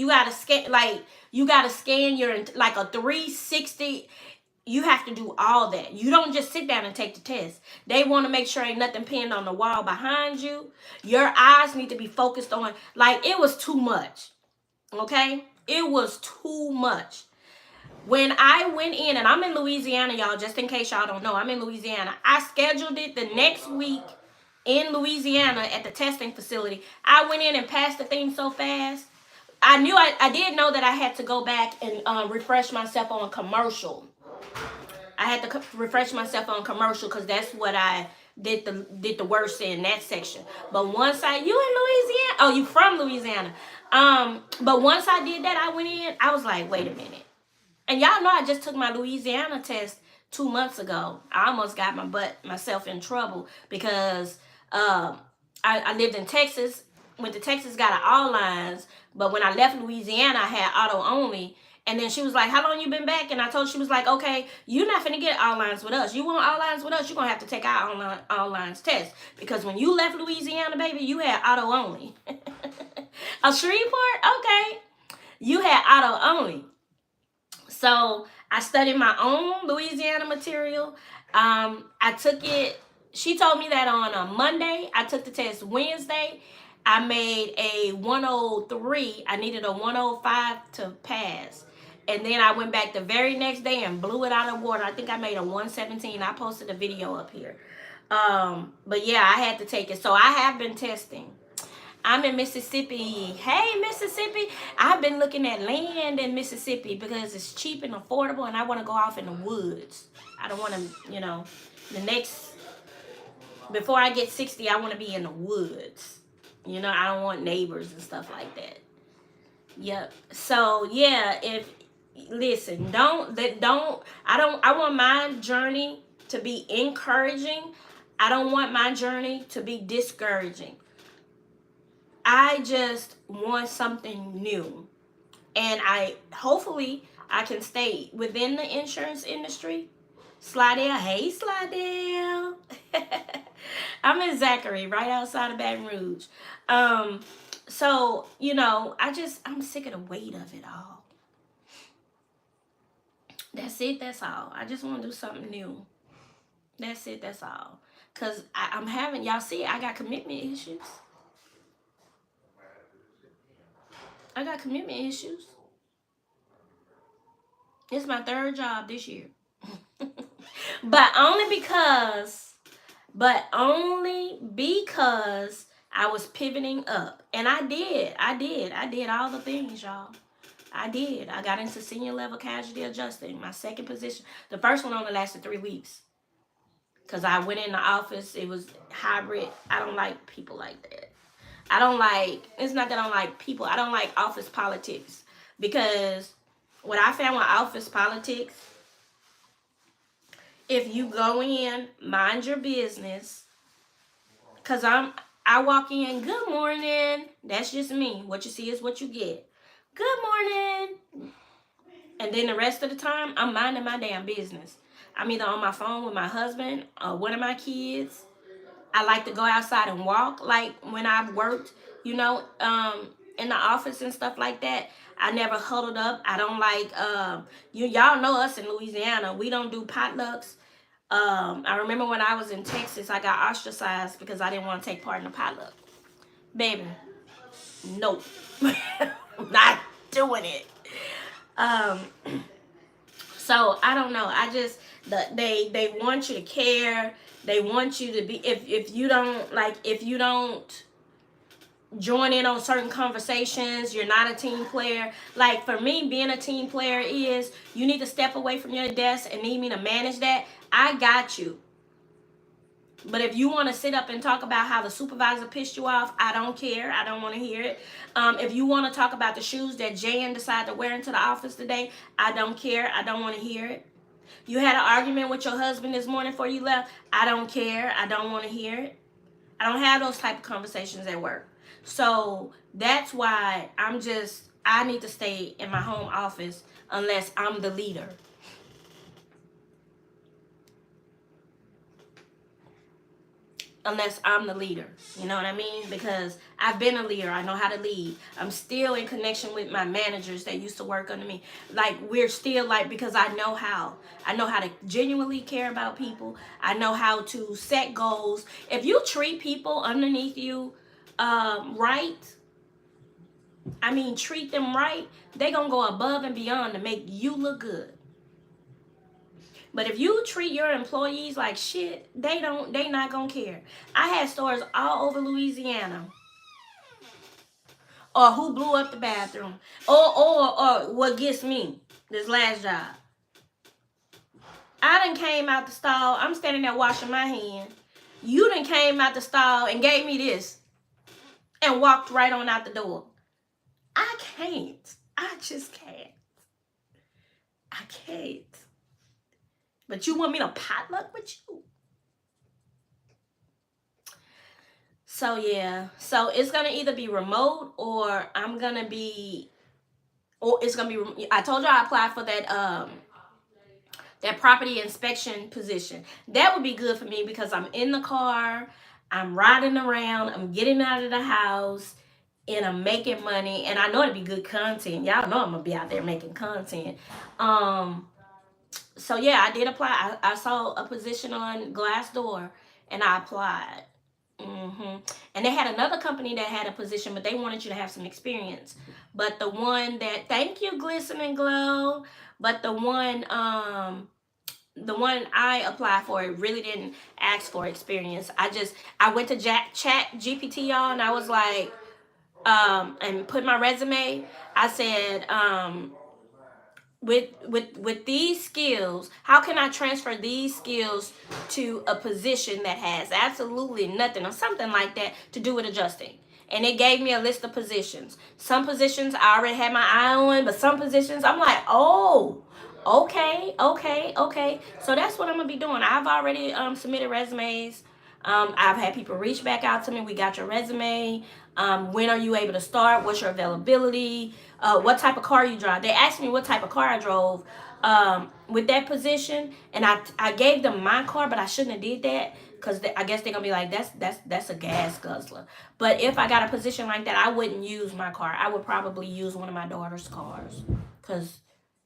[SPEAKER 1] your like a 360. You have to do all that. You don't just sit down and take the test. They want to make sure ain't nothing pinned on the wall behind you. Your eyes need to be focused on, like, it was too much. Okay? It was too much. When I went in, and I'm in Louisiana, y'all, just in case y'all don't know, I'm in Louisiana. I scheduled it the next week in Louisiana at the testing facility. I went in and passed the thing so fast. I did know that I had to go back and refresh myself on commercial. I had to refresh myself on commercial because that's what I did the worst in that section. But once you in Louisiana? Oh, you from Louisiana. But once I did that, I went in, I was like, wait a minute. And y'all know I just took my Louisiana test 2 months ago. I almost got myself in trouble because I lived in Texas. Went to Texas, got an all lines. But when I left Louisiana, I had auto only. And then she was like, how long you been back? And I told her, she was like, okay, you're not finna get all lines with us. You want all lines with us, you're going to have to take our all lines test. Because when you left Louisiana, baby, you had auto only. A Shreveport? Okay. You had auto only. So I studied my own Louisiana material. I took it. She told me that on a Monday. I took the test Wednesday. I made a 103. I needed a 105 to pass. And then I went back the very next day and blew it out of water. I think I made a 117. I posted a video up here. But yeah, I had to take it. So I have been testing. I'm in Mississippi. Hey, Mississippi. I've been looking at land in Mississippi because it's cheap and affordable, and I want to go off in the woods. I don't want to, before I get 60, I want to be in the woods. I don't want neighbors and stuff like that. Yep. So, yeah, I want my journey to be encouraging. I don't want my journey to be discouraging. I just want something new. And hopefully I can stay within the insurance industry. Slidell, hey Slidell. I'm in Zachary, right outside of Baton Rouge. So, I'm sick of the weight of it all. That's it, that's all. I just want to do something new. That's it, that's all. Because I'm having, y'all see, I got commitment issues. I got commitment issues. It's my third job this year. But only because I was pivoting up. And I did all the things, y'all. I did. I got into senior level casualty adjusting, my second position. The first one only lasted 3 weeks. Because I went in the office. It was hybrid. I don't like people like that. It's not that I don't like people. I don't like office politics. Because what I found with office politics, if you go in, mind your business. Because I walk in, good morning. That's just me. What you see is what you get. Good morning. And then the rest of the time, I'm minding my damn business. I'm either on my phone with my husband or one of my kids. I like to go outside and walk. Like when I've worked, in the office and stuff like that, I never huddled up. I don't like, y'all know us in Louisiana. We don't do potlucks. I remember when I was in Texas, I got ostracized because I didn't want to take part in the potluck. Baby, nope. Not doing it. So I don't know. They want you to care. They want you to be, if you don't join in on certain conversations, you're not a team player. Like for me, being a team player is you need to step away from your desk and need me to manage that. I got you. But if you want to sit up and talk about how the supervisor pissed you off, I don't care. I don't want to hear it. If you want to talk about the shoes that Jan decided to wear into the office today, I don't care. I don't want to hear it. You had an argument with your husband this morning before you left. I don't care. I don't want to hear it. I don't have those type of conversations at work. So that's why I need to stay in my home office unless I'm the leader. Unless I'm the leader. You know what I mean? Because I've been a leader. I know how to lead. I'm still in connection with my managers that used to work under me. Like, we're still because I know how. I know how to genuinely care about people. I know how to set goals. If you treat people underneath you right, treat them right, they're going to go above and beyond to make you look good. But if you treat your employees like shit, they not gonna care. I had stores all over Louisiana. Or who blew up the bathroom. Or what gets me, this last job. I done came out the stall. I'm standing there washing my hand. You done came out the stall and gave me this. And walked right on out the door. I can't. I just can't. I can't. But you want me to potluck with you? So, yeah. So, it's going to either be remote or I'm going to be... Or it's going to be... I told you I applied for that property inspection position. That would be good for me because I'm in the car. I'm riding around. I'm getting out of the house. And I'm making money. And I know it'd be good content. Y'all know I'm going to be out there making content. So, yeah, I did apply. I saw a position on Glassdoor, and I applied. And they had another company that had a position, but they wanted you to have some experience. But the one that, thank you, Glisten and Glow. But the one I applied for, it really didn't ask for experience. I went to Chat GPT, y'all, and I was like, and put my resume. I said, with these skills, how can I transfer these skills to a position that has absolutely nothing or something like that to do with adjusting? And it gave me a list of positions. Some positions I already had my eye on, but some positions I'm like, oh, okay. So that's what I'm gonna be doing. I've already submitted resumes. I've had people reach back out to me. We got your resume. When are you able to start? What's your availability? What type of car you drive? They asked me what type of car I drove with that position, and I gave them my car, but I shouldn't have did that because I guess they're gonna be like, that's a gas guzzler. But if I got a position like that, I wouldn't use my car. I would probably use one of my daughter's cars, cause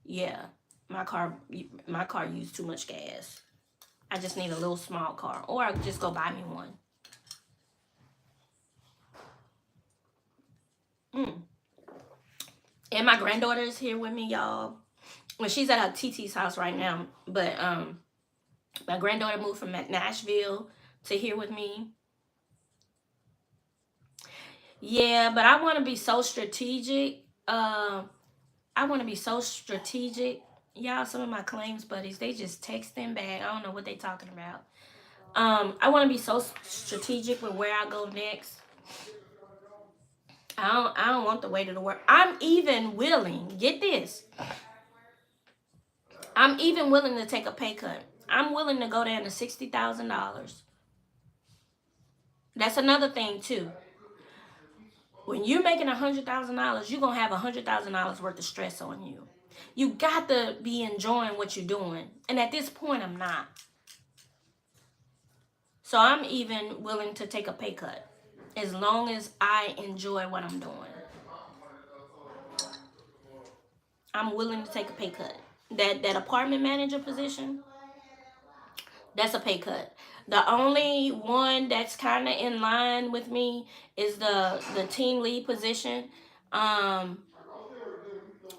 [SPEAKER 1] yeah, my car used too much gas. I just need a little small car, or I just go buy me one. And my granddaughter is here with me, y'all. Well, she's at her TT's house right now, but my granddaughter moved from Nashville to here with me. Yeah, but I want to be so strategic. I want to be so strategic. Y'all, some of my claims buddies, they just texting back. I don't know what they talking about. I want to be so strategic with where I go next. I don't want the weight of the work. I'm even willing, get this. I'm even willing to take a pay cut. I'm willing to go down to $60,000. That's another thing too. When you're making $100,000, you're gonna have $100,000 worth of stress on you. You got to be enjoying what you're doing, and at this point, I'm not. So I'm even willing to take a pay cut as long as I enjoy what I'm doing. I'm willing to take a pay cut. That apartment manager position, that's a pay cut. The only one that's kind of in line with me is the team lead position.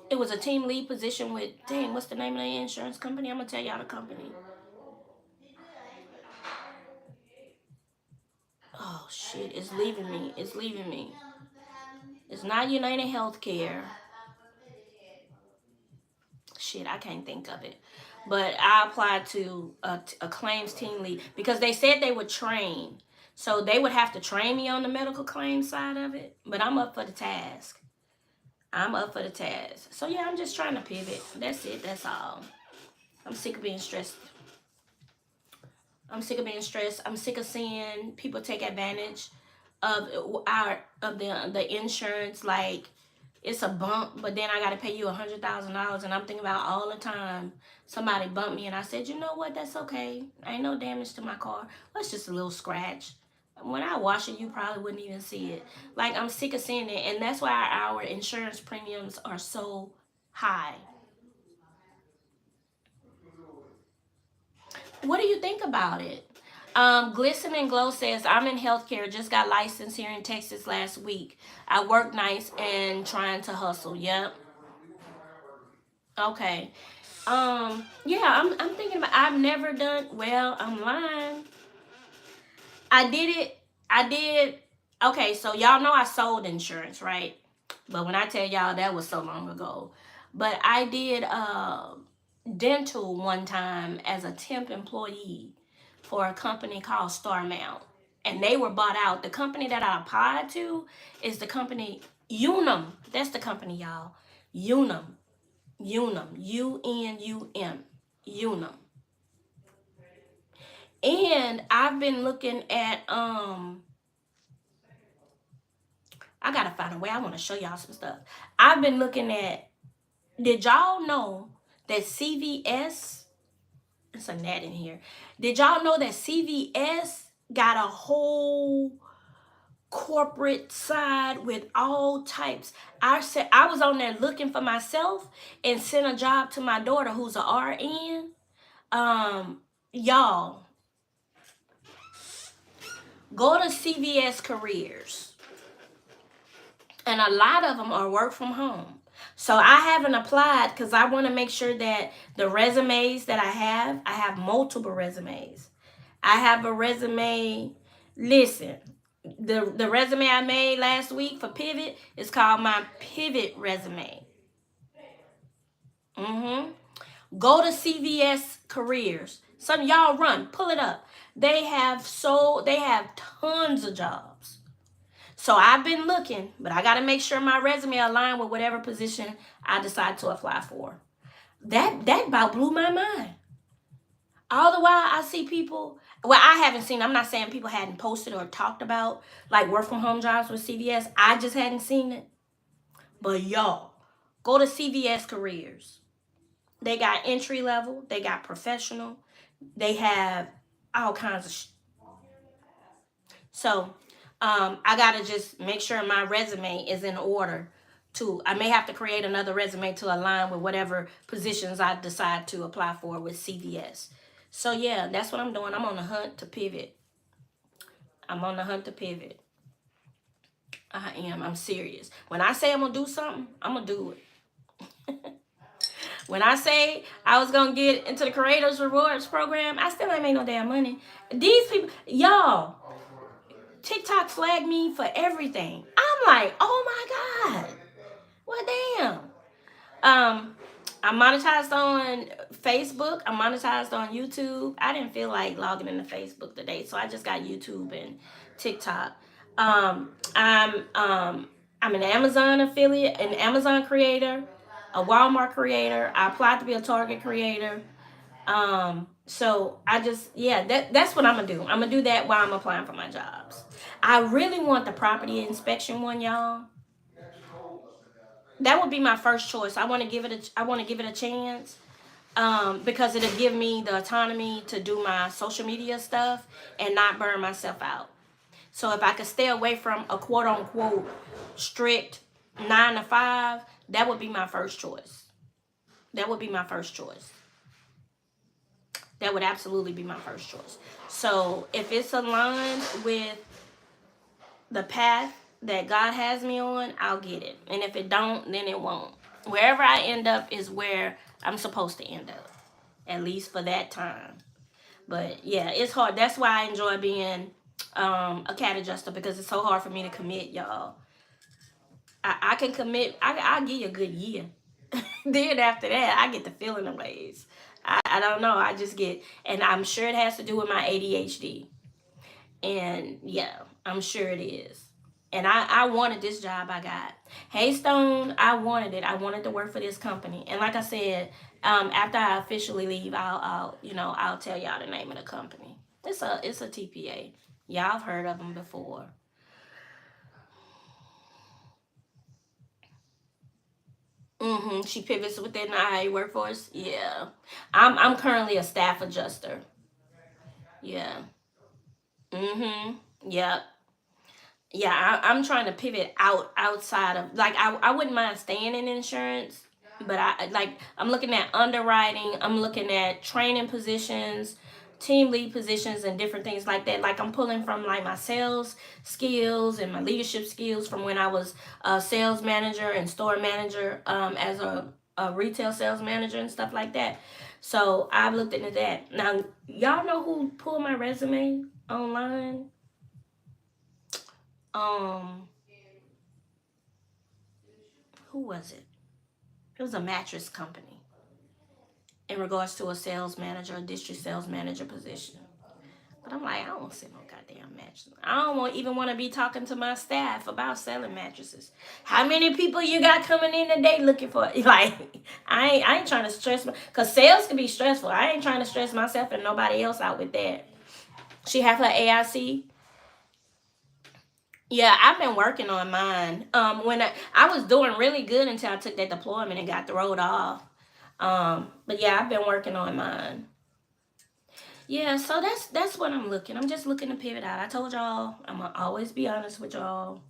[SPEAKER 1] It was a team lead position with, dang, what's the name of the insurance company? I'm gonna tell y'all the company. Oh shit, it's leaving me. It's not United Healthcare. Shit, I can't think of it. But I applied to a claims team lead because they said they would train. So they would have to train me on the medical claims side of it. But I'm up for the task. So yeah, I'm just trying to pivot. That's it. That's all. I'm sick of being stressed. I'm sick of seeing people take advantage of the insurance. Like, it's a bump, but then I gotta pay you $100,000, and I'm thinking about all the time somebody bumped me, and I said, you know what? That's okay. Ain't no damage to my car. It's just a little scratch. When I wash it, you probably wouldn't even see it. Like, I'm sick of seeing it, and that's why our insurance premiums are so high. What do you think about it? Glisten and Glow says, I'm in healthcare, just got licensed here in Texas last week. I work nights and trying to hustle. Yep. Okay. Yeah, I'm thinking about, I've never done, well, I'm lying. I did it. I did. Okay, so y'all know I sold insurance, right? But when I tell y'all, that was so long ago. But I did dental one time as a temp employee for a company called StarMount. And they were bought out. The company that I applied to is the company Unum. That's the company, y'all. Unum. UNUM. Unum. And I've been looking at I gotta find a way. I want to show y'all some stuff. I've been looking at, did y'all know that CVS, it's a gnat in here. Did y'all know that CVS got a whole corporate side with all types? I was on there looking for myself and sent a job to my daughter who's a RN. Y'all, Go to CVS Careers. And a lot of them are work from home. So I haven't applied because I want to make sure that the resumes that I have multiple resumes. I have a resume. Listen, the resume I made last week for Pivot is called my Pivot resume. Go to CVS Careers. Some of y'all run, pull it up. They have tons of jobs. So I've been looking, but I got to make sure my resume align with whatever position I decide to apply for. That about blew my mind. All the while I see people, well, I haven't seen, I'm not saying people hadn't posted or talked about like work from home jobs with CVS. I just hadn't seen it. But y'all, go to CVS Careers. They got entry level, they got professional, they have all kinds of So I gotta just make sure my resume is in order. I may have to create another resume to align with whatever positions I decide to apply for with CVS. So yeah, that's what I'm doing. I'm on the hunt to pivot. I'm on the hunt to pivot. I am. I'm serious. When I say I'm gonna do something, I'm gonna do it. When I say I was gonna get into the Creators Rewards program, I still ain't made no damn money. These people, y'all, TikTok flagged me for everything. I'm like, oh my God. Well, damn. I'm monetized on Facebook. I'm monetized on YouTube. I didn't feel like logging into Facebook today, so I just got YouTube and TikTok. I'm an Amazon affiliate, an Amazon creator, a Walmart creator. I applied to be a Target creator. So I just, yeah, that's what I'm gonna do. I'm gonna do that while I'm applying for my jobs. I really want the property inspection one, y'all. That would be my first choice. I want to give it a chance. Because it'll give me the autonomy to do my social media stuff and not burn myself out. So if I could stay away from a quote unquote strict 9 to 5, that would be my first choice. That would be my first choice. That would absolutely be my first choice. So if it's aligned with the path that God has me on, I'll get it. And if it don't, then it won't. Wherever I end up is where I'm supposed to end up, at least for that time. But yeah, it's hard. That's why I enjoy being a cat adjuster, because it's so hard for me to commit, y'all. I can commit. I'll give you a good year. Then after that, I get the feeling of ways. I don't know. I just get, and I'm sure it has to do with my ADHD. And yeah, I'm sure it is. And I wanted this job I got. Hey Stone, I wanted it. I wanted to work for this company. And like I said, after I officially leave, I'll tell y'all the name of the company. It's a TPA. Y'all have heard of them before. She pivots within the IA workforce. Yeah. I'm currently a staff adjuster. Yeah. Yep. Yeah, I'm trying to pivot outside of, like, I wouldn't mind staying in insurance, but I'm looking at underwriting, I'm looking at training positions, team lead positions, and different things like that. Like I'm pulling from like my sales skills and my leadership skills from when I was a sales manager and store manager, as a retail sales manager and stuff like that. So I've looked into that. Now y'all know who pulled my resume online? um who was it? It was a mattress company in regards to a sales manager, a district sales manager position. But I'm like, I don't sell no goddamn mattress. I don't even want to be talking to my staff about selling mattresses. How many people you got coming in today looking for? Like, I ain't trying to stress because sales can be stressful. I ain't trying to stress myself and nobody else out with that. She have her AIC. Yeah, I've been working on mine. When I was doing really good until I took that deployment and got thrown off. But yeah, I've been working on mine. Yeah, so that's what I'm looking. I'm just looking to pivot out. I told y'all I'm gonna always be honest with y'all.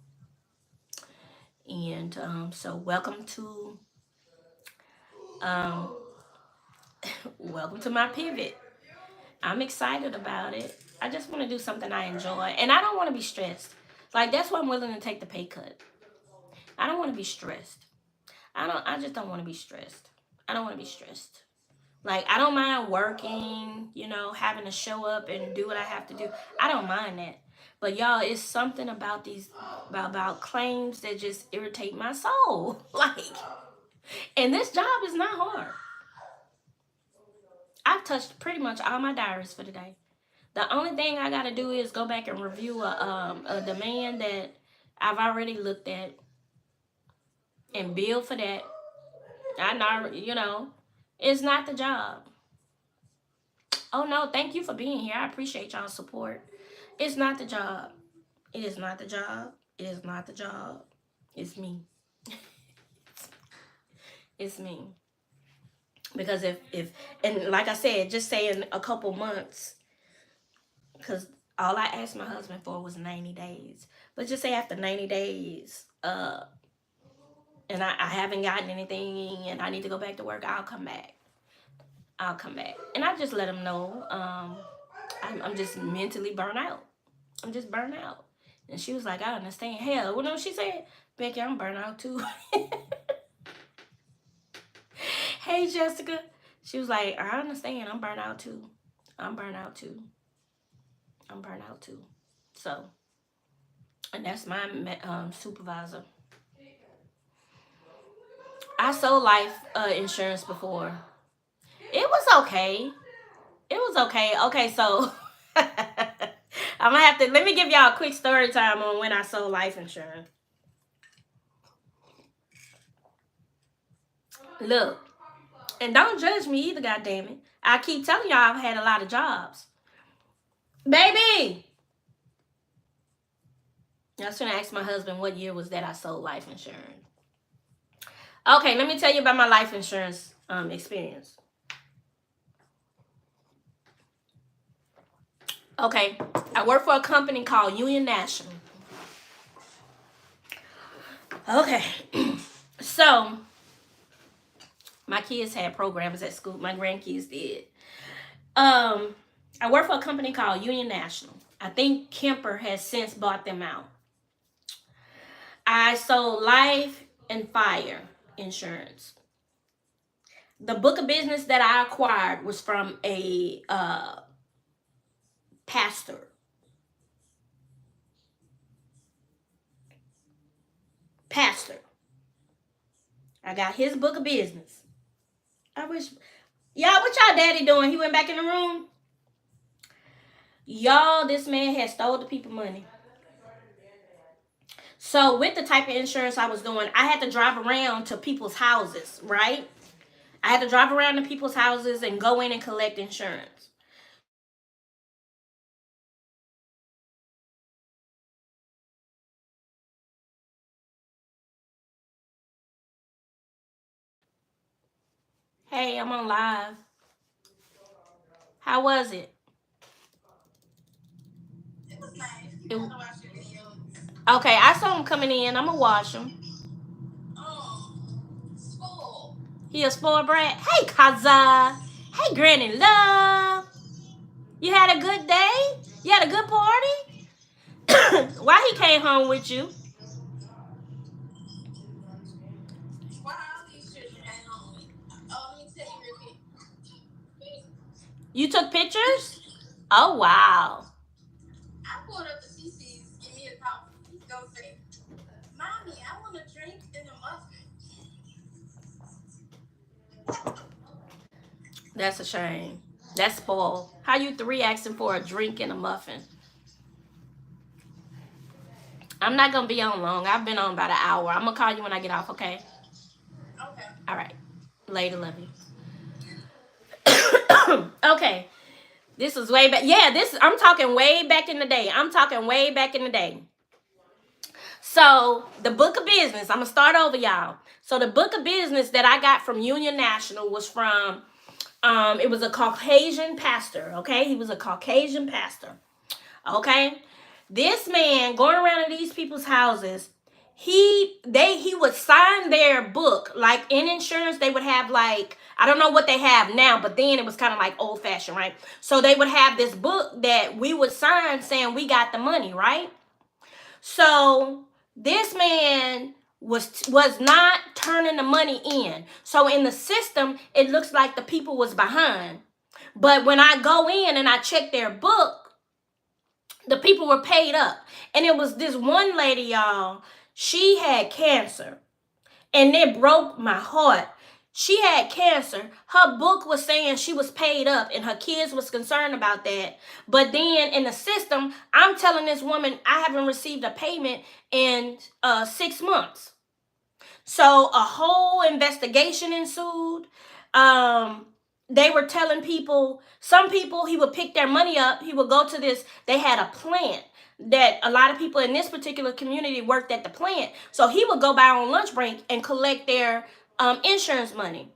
[SPEAKER 1] And so um welcome to my pivot. I'm excited about it. I just want to do something I enjoy. And I don't want to be stressed. Like, that's why I'm willing to take the pay cut. I don't want to be stressed. I just don't want to be stressed. I don't want to be stressed. Like, I don't mind working, having to show up and do what I have to do. I don't mind that. But y'all, it's something about these about claims that just irritate my soul. Like, and this job is not hard. I've touched pretty much all my diaries for the day. The only thing I gotta do is go back and review a demand that I've already looked at and bill for that. I know, it's not the job. Oh no, thank you for being here. I appreciate y'all's support. It's not the job. It is not the job. It is not the job. It's me. It's me. Because if and like I said, just say in a couple months, because all I asked my husband for was 90 days. But just say after 90 days, and I haven't gotten anything and I need to go back to work, I'll come back. And I just let him know I'm just mentally burnt out. I'm just burnt out. And she was like, I understand. Hell, you know what she said? Becky, I'm burnt out too. Hey, Jessica. She was like, I understand. I'm burnt out too. I'm burnt out too. So, and that's my supervisor. I sold life insurance before. It was okay. Okay, so I'm gonna have to let me give y'all a quick story time on when I sold life insurance. Look, and don't judge me either, goddammit. I keep telling y'all I've had a lot of jobs. Baby! I was gonna ask my husband what year was that I sold life insurance. Okay, let me tell you about my life insurance experience. Okay, I work for a company called Union National. Okay, so my kids had programs at school. My grandkids did. I work for a company called Union National. I think Kemper has since bought them out. I sold life and fire insurance. The book of business that I acquired was from a pastor. I got his book of business. I wish y'all, what y'all daddy doing? He went back in the room. Y'all, this man had stole the people money. So with the type of insurance I was doing, I had to drive around to people's houses, right? I had to drive around to people's houses and go in and collect insurance. Hey, I'm on live. How was it? It was nice. You want to watch the videos? Okay, I saw him coming in. I'm going to watch him. Oh, spoiled. He a spoiled brat? Hey, Kaza. Hey, Granny Love. You had a good day? You had a good party? Why he came home with you? Why all these children came home with you? Oh, let me tell you real quick. You took pictures? Oh, wow. I pulled up the CC's, give me a coffee. He's gonna say, Mommy, I want a drink and a muffin. That's a shame. That's spoiled. How you three asking for a drink and a muffin? I'm not gonna be on long. I've been on about an hour. I'm gonna call you when I get off, okay? Okay. All right. Later, love you. Okay. This was way back. Yeah, I'm talking way back in the day. So the book of business, I'm gonna start over, y'all. So the book of business that I got from Union National was from it was a Caucasian pastor. Okay, he was a Caucasian pastor. Okay, this man going around to these people's houses, he would sign their book. Like in insurance, they would have like I don't know what they have now, but then it was kind of like old fashioned, right? So they would have this book that we would sign saying we got the money, right? So this man was not turning the money in. So in the system, it looks like the people was behind. But when I go in and I check their book, the people were paid up. And it was this one lady, y'all, she had cancer. And it broke my heart. She had cancer. Her book was saying she was paid up and her kids was concerned about that. But then in the system, I'm telling this woman I haven't received a payment in 6 months. So a whole investigation ensued. They were telling people, some people, he would pick their money up. He would go to this, they had a plant that a lot of people in this particular community worked at the plant. So he would go by on lunch break and collect their insurance money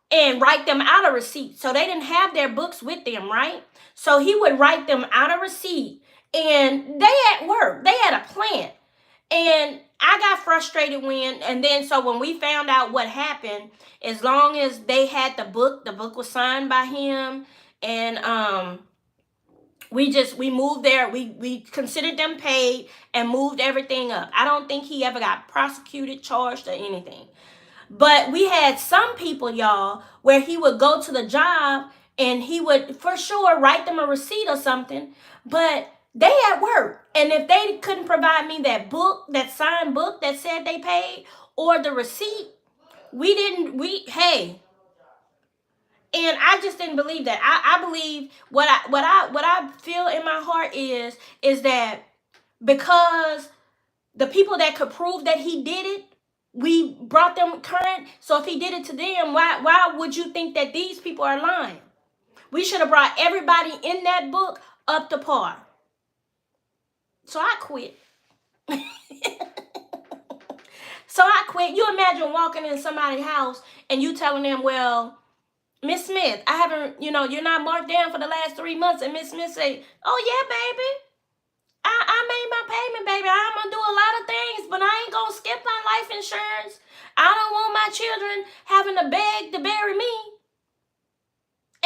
[SPEAKER 1] and write them out a receipt. So they didn't have their books with them, right? So he would write them out a receipt, and they at work, they had a plant. And I got frustrated when we found out what happened, as long as they had the book was signed by him, and we moved there. We considered them paid and moved everything up. I don't think he ever got prosecuted, charged, or anything. But we had some people, y'all, where he would go to the job and he would for sure write them a receipt or something, but they at work. And if they couldn't provide me that book, that signed book that said they paid, or the receipt, hey. And I just didn't believe that. I believe what I feel in my heart is that because the people that could prove that he did it, we brought them current. So if he did it to them, why would you think that these people are lying? We should have brought everybody in that book up to par. So I quit. You imagine walking in somebody's house and you telling them, well, Miss Smith, I haven't, you're not marked down for the last 3 months. And Miss Smith say, oh, yeah, baby. I made my payment, baby. I'm going to do a lot of things, but I ain't going to skip my life insurance. I don't want my children having to beg to bury me.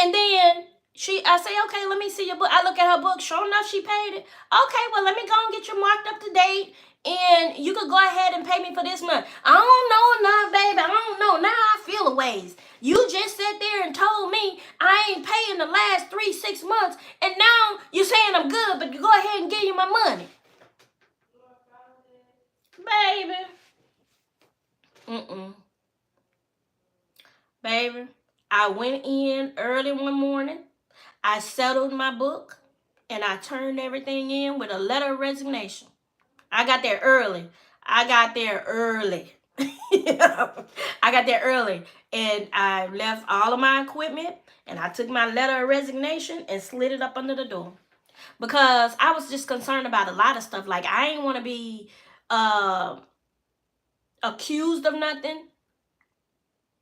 [SPEAKER 1] And then I say, okay, let me see your book. I look at her book. Sure enough, she paid it. Okay, well, let me go and get you marked up to date. And you could go ahead and pay me for this month. I don't know now, baby. I don't know. Now I feel a ways. You just sat there and told me I ain't paying the last 6 months. And now you're saying I'm good, but you go ahead and give you my money. Baby. Baby, I went in early one morning. I settled my book. And I turned everything in with a letter of resignation. I got there early. And I left all of my equipment and I took my letter of resignation and slid it up under the door. Because I was just concerned about a lot of stuff. Like, I ain't want to be accused of nothing.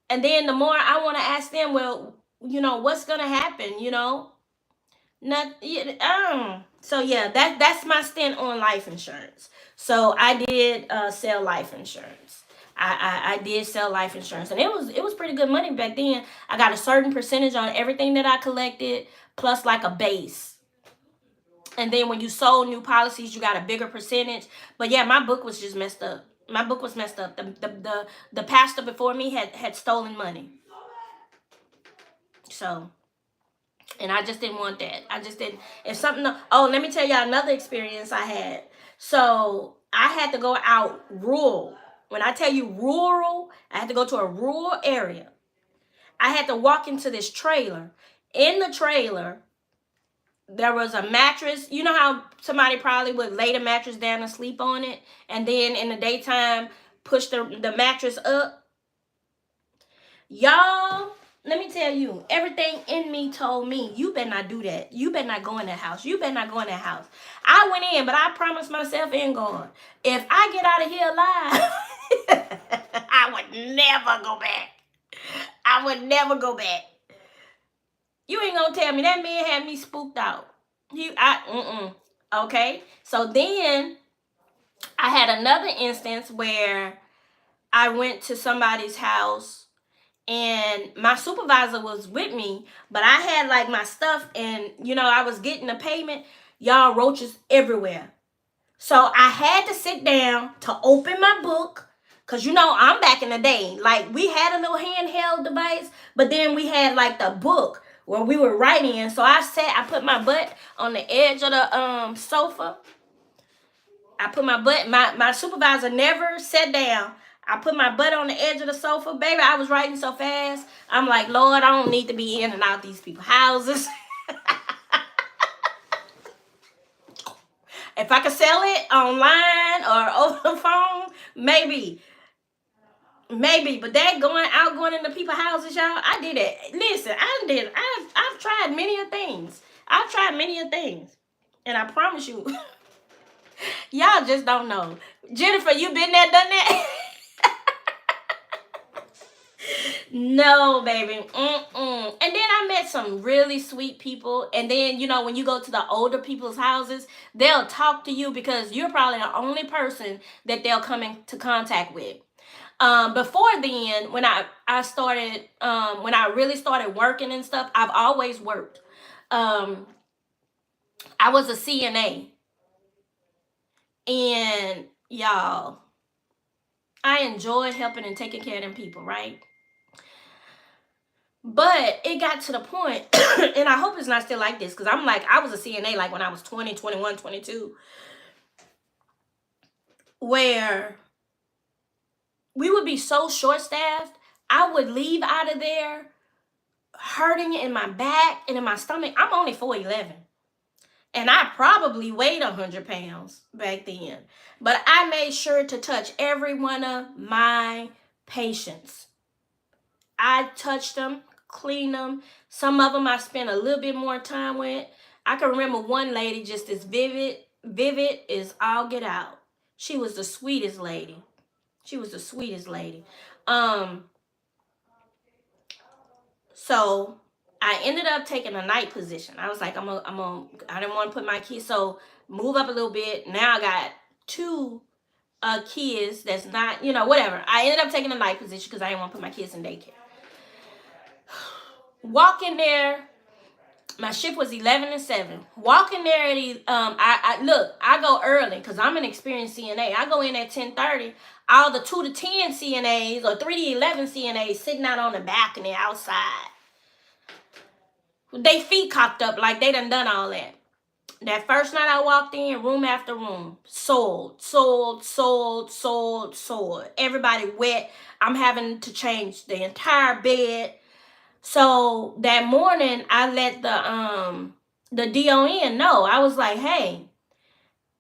[SPEAKER 1] And then the more I want to ask them, well, what's going to happen, So yeah, that's my stint on life insurance. So I did sell life insurance. I did sell life insurance, and it was pretty good money back then. I got a certain percentage on everything that I collected, plus like a base. And then when you sold new policies, you got a bigger percentage. But yeah, my book was just messed up. The pastor before me had stolen money. So. And I just didn't want that. I just didn't. Let me tell y'all another experience I had. So I had to go out rural. When I tell you rural, I had to go to a rural area. I had to walk into this trailer. In the trailer, there was a mattress. You know how somebody probably would lay the mattress down and sleep on it, and then in the daytime push the mattress up? Y'all, let me tell you, everything in me told me, you better not do that. You better not go in that house. I went in, but I promised myself and God, if I get out of here alive, I would never go back. You ain't gonna tell me that man had me spooked out. Okay, so then I had another instance where I went to somebody's house and my supervisor was with me, but I had like my stuff, and I was getting a payment. Y'all, roaches everywhere. So I had to sit down to open my book. Cause I'm back in the day. Like, we had a little handheld device, but then we had like the book where we were writing in. So I put my butt on the edge of the sofa. I put my butt, my supervisor never sat down. I put my butt on the edge of the sofa. Baby, I was writing so fast. I'm like, Lord, I don't need to be in and out these people's houses. If I could sell it online or over the phone, maybe. But that going into people's houses, y'all, I did it. Listen, I've tried many of things. And I promise you, y'all just don't know. Jennifer, you been there, done that? No, baby. And then I met some really sweet people. And then, when you go to the older people's houses, they'll talk to you because you're probably the only person that they'll come into contact with. Before then, when I started, when I really started working and stuff, I've always worked. I was a CNA. And y'all, I enjoyed helping and taking care of them people, right? But it got to the point, and I hope it's not still like this, because I was a CNA like when I was 20, 21, 22, where we would be so short-staffed, I would leave out of there hurting in my back and in my stomach. I'm only 4'11", and I probably weighed 100 pounds back then. But I made sure to touch every one of my patients. I touched them, cleaned them. Some of them I spent a little bit more time with. I can remember one lady just as vivid as all get out. She was the sweetest lady. So I ended up taking a night position. I was like, I didn't want to put my kids, so move up a little bit. Now I got 2 kids that's not, whatever. I ended up taking a night position because I didn't want to put my kids in daycare. Walk in there. My shift was 11 to 7. Walk in there at I go early because I'm an experienced CNA. I go in at 10:30. All the 2 to 10 CNAs or 3 to 11 CNAs sitting out on the balcony outside. They feet cocked up like they done all that. That first night I walked in, room after room, sold. Everybody wet. I'm having to change the entire bed. So that morning, I let the DON know. I was like, hey,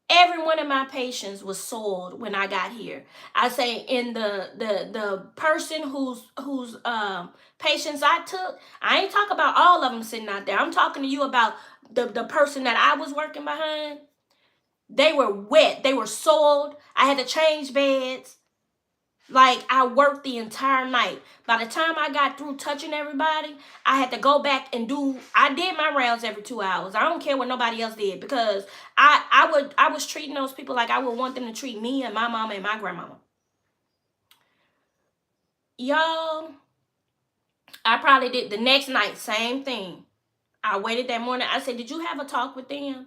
[SPEAKER 1] every one of my patients was sold when I got here. I say, in the person whose patients I took, I ain't talking about all of them sitting out there. I'm talking to you about the person that I was working behind. They were wet. They were sold. I had to change beds. Like, I worked the entire night. By the time I got through touching everybody, I had to go back and I did my rounds every 2 hours. I don't care what nobody else did, because I was treating those people like I would want them to treat me and my mama and my grandmama. Y'all, I probably did the next night, same thing. I waited that morning. I said, did you have a talk with them?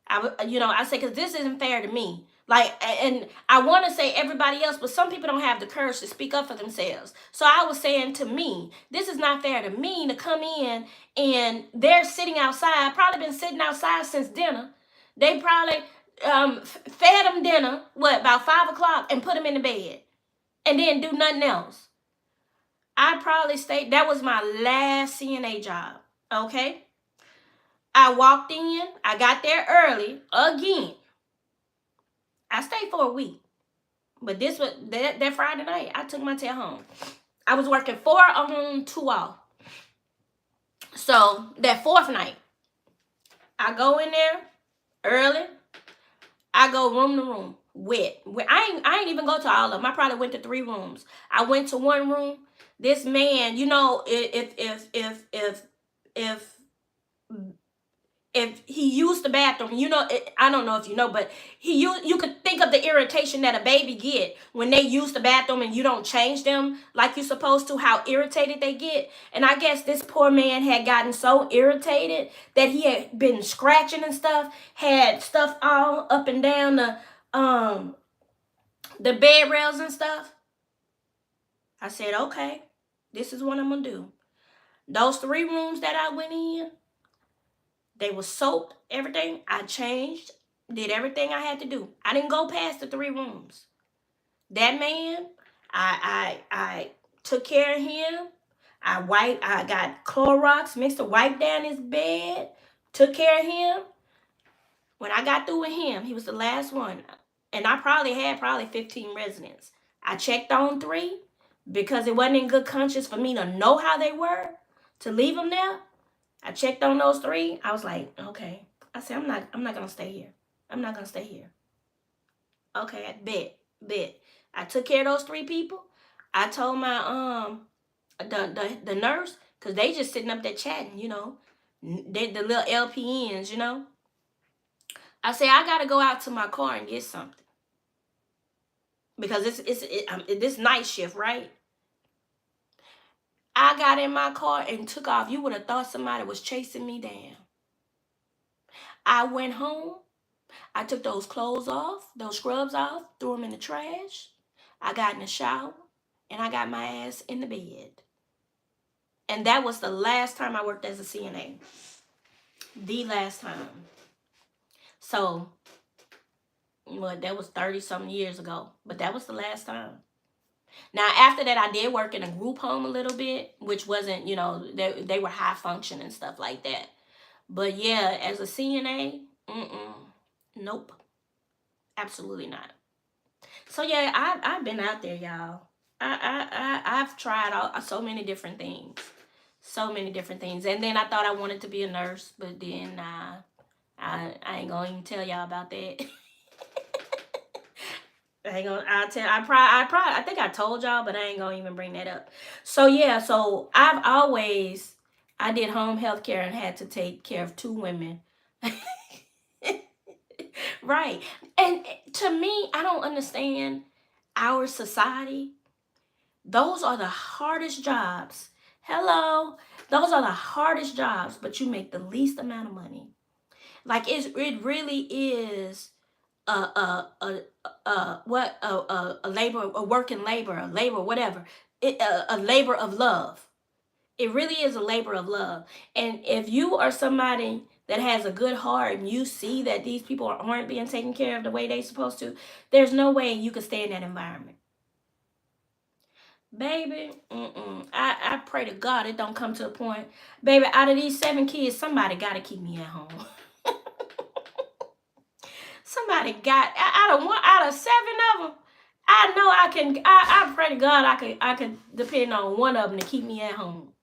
[SPEAKER 1] I said, because this isn't fair to me. Like, and I want to say everybody else, but some people don't have the courage to speak up for themselves. So I was saying to me, this is not fair to me to come in and they're sitting outside, probably been sitting outside since dinner. They probably fed them dinner, about 5 o'clock, and put them in the bed and then do nothing else. I probably stayed, that was my last CNA job, okay? I walked in, I got there early again. I stayed for a week. But this was that Friday night, I took my tail home. I was working 4 on, 2 off. So that 4th night, I go in there early. I go room to room, wet. I ain't even go to all of them. I probably went to 3 rooms. I went to one room. This man, if if he used the bathroom, I don't know if you know, but you could think of the irritation that a baby get when they use the bathroom and you don't change them like you're supposed to, how irritated they get. And I guess this poor man had gotten so irritated that he had been scratching and stuff, had stuff all up and down the bed rails and stuff. I said, okay, this is what I'm gonna do. Those 3 rooms that I went in, they were soaked, everything. I changed, did everything I had to do. I didn't go past the 3 rooms. That man, I took care of him. I got Clorox, mixed to wipe down his bed, took care of him. When I got through with him, he was the last one. And I probably had 15 residents. I checked on 3 because it wasn't in good conscience for me to know how they were, to leave them there. I checked on those 3. I was like, okay. I said, I'm not gonna stay here. I'm not gonna stay here. Okay, I bet. I took care of those 3 people. I told my the nurse, cause they just sitting up there chatting, They the little LPNs, I say I gotta go out to my car and get something because this night shift, right? I got in my car and took off. You would have thought somebody was chasing me down. I went home. I took those clothes off, those scrubs off, threw them in the trash. I got in the shower, and I got my ass in the bed. And that was the last time I worked as a CNA. The last time. So, well, that was 30-something years ago. But that was the last time. Now, after that, I did work in a group home a little bit, which wasn't, they were high function and stuff like that. But yeah, as a CNA, nope. Absolutely not. So yeah, I've been out there, y'all. I've tried so many different things. So many different things. And then I thought I wanted to be a nurse, but then I ain't gonna even tell y'all about that. I think I told y'all, but I ain't gonna even bring that up. So yeah, so I did home health care and had to take care of 2 women. Right. And to me, I don't understand our society. Those are the hardest jobs. Hello. Those are the hardest jobs, but you make the least amount of money. Like it really is a labor, a working labor, a labor, whatever. A labor of love. It really is a labor of love. And if you are somebody that has a good heart and you see that these people aren't being taken care of the way they're supposed to, there's no way you can stay in that environment. Baby, I pray to God it don't come to a point. Baby, out of these 7 kids, somebody got to keep me at home. Somebody got, out of 7 of them, I know I pray to God I could depend on one of them to keep me at home.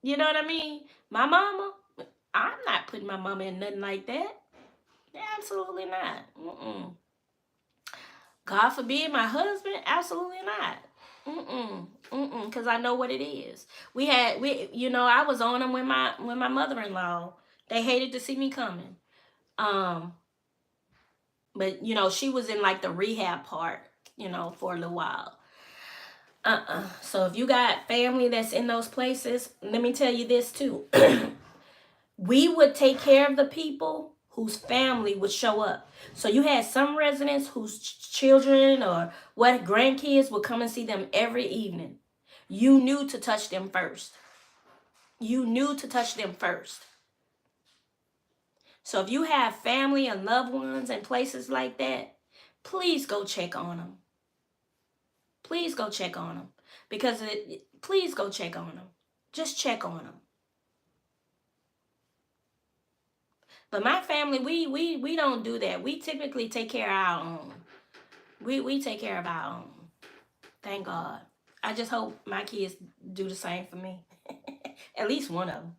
[SPEAKER 1] You know what I mean? My mama, I'm not putting my mama in nothing like that. Absolutely not. God forbid my husband, absolutely not. Because I know what it is. I was on them with my mother-in-law. They hated to see me coming. But she was in like the rehab part, for a little while. So if you got family that's in those places, let me tell you this too. We would take care of the people whose family would show up. So you had some residents whose children or grandkids would come and see them every evening. You knew to touch them first. So if you have family and loved ones in places like that, please go check on them. Please go check on them. Please go check on them. Just check on them. But my family, we don't do that. We typically take care of our own. We take care of our own. Thank God. I just hope my kids do the same for me. At least one of them.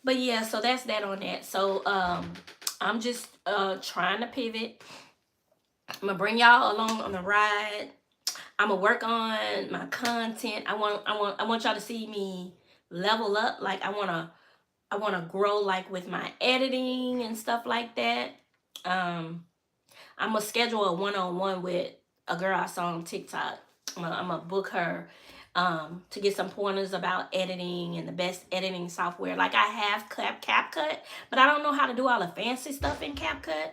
[SPEAKER 1] But yeah, so that's that on that. So I'm just trying to pivot. I'm gonna bring y'all along on the ride. I'm gonna work on my content. I want y'all to see me level up. Like I wanna grow like with my editing and stuff like that. I'm gonna schedule a one-on-one with a girl I saw on TikTok. I'm gonna book her to get some pointers about editing and the best editing software. Like I have CapCut, but I don't know how to do all the fancy stuff in CapCut.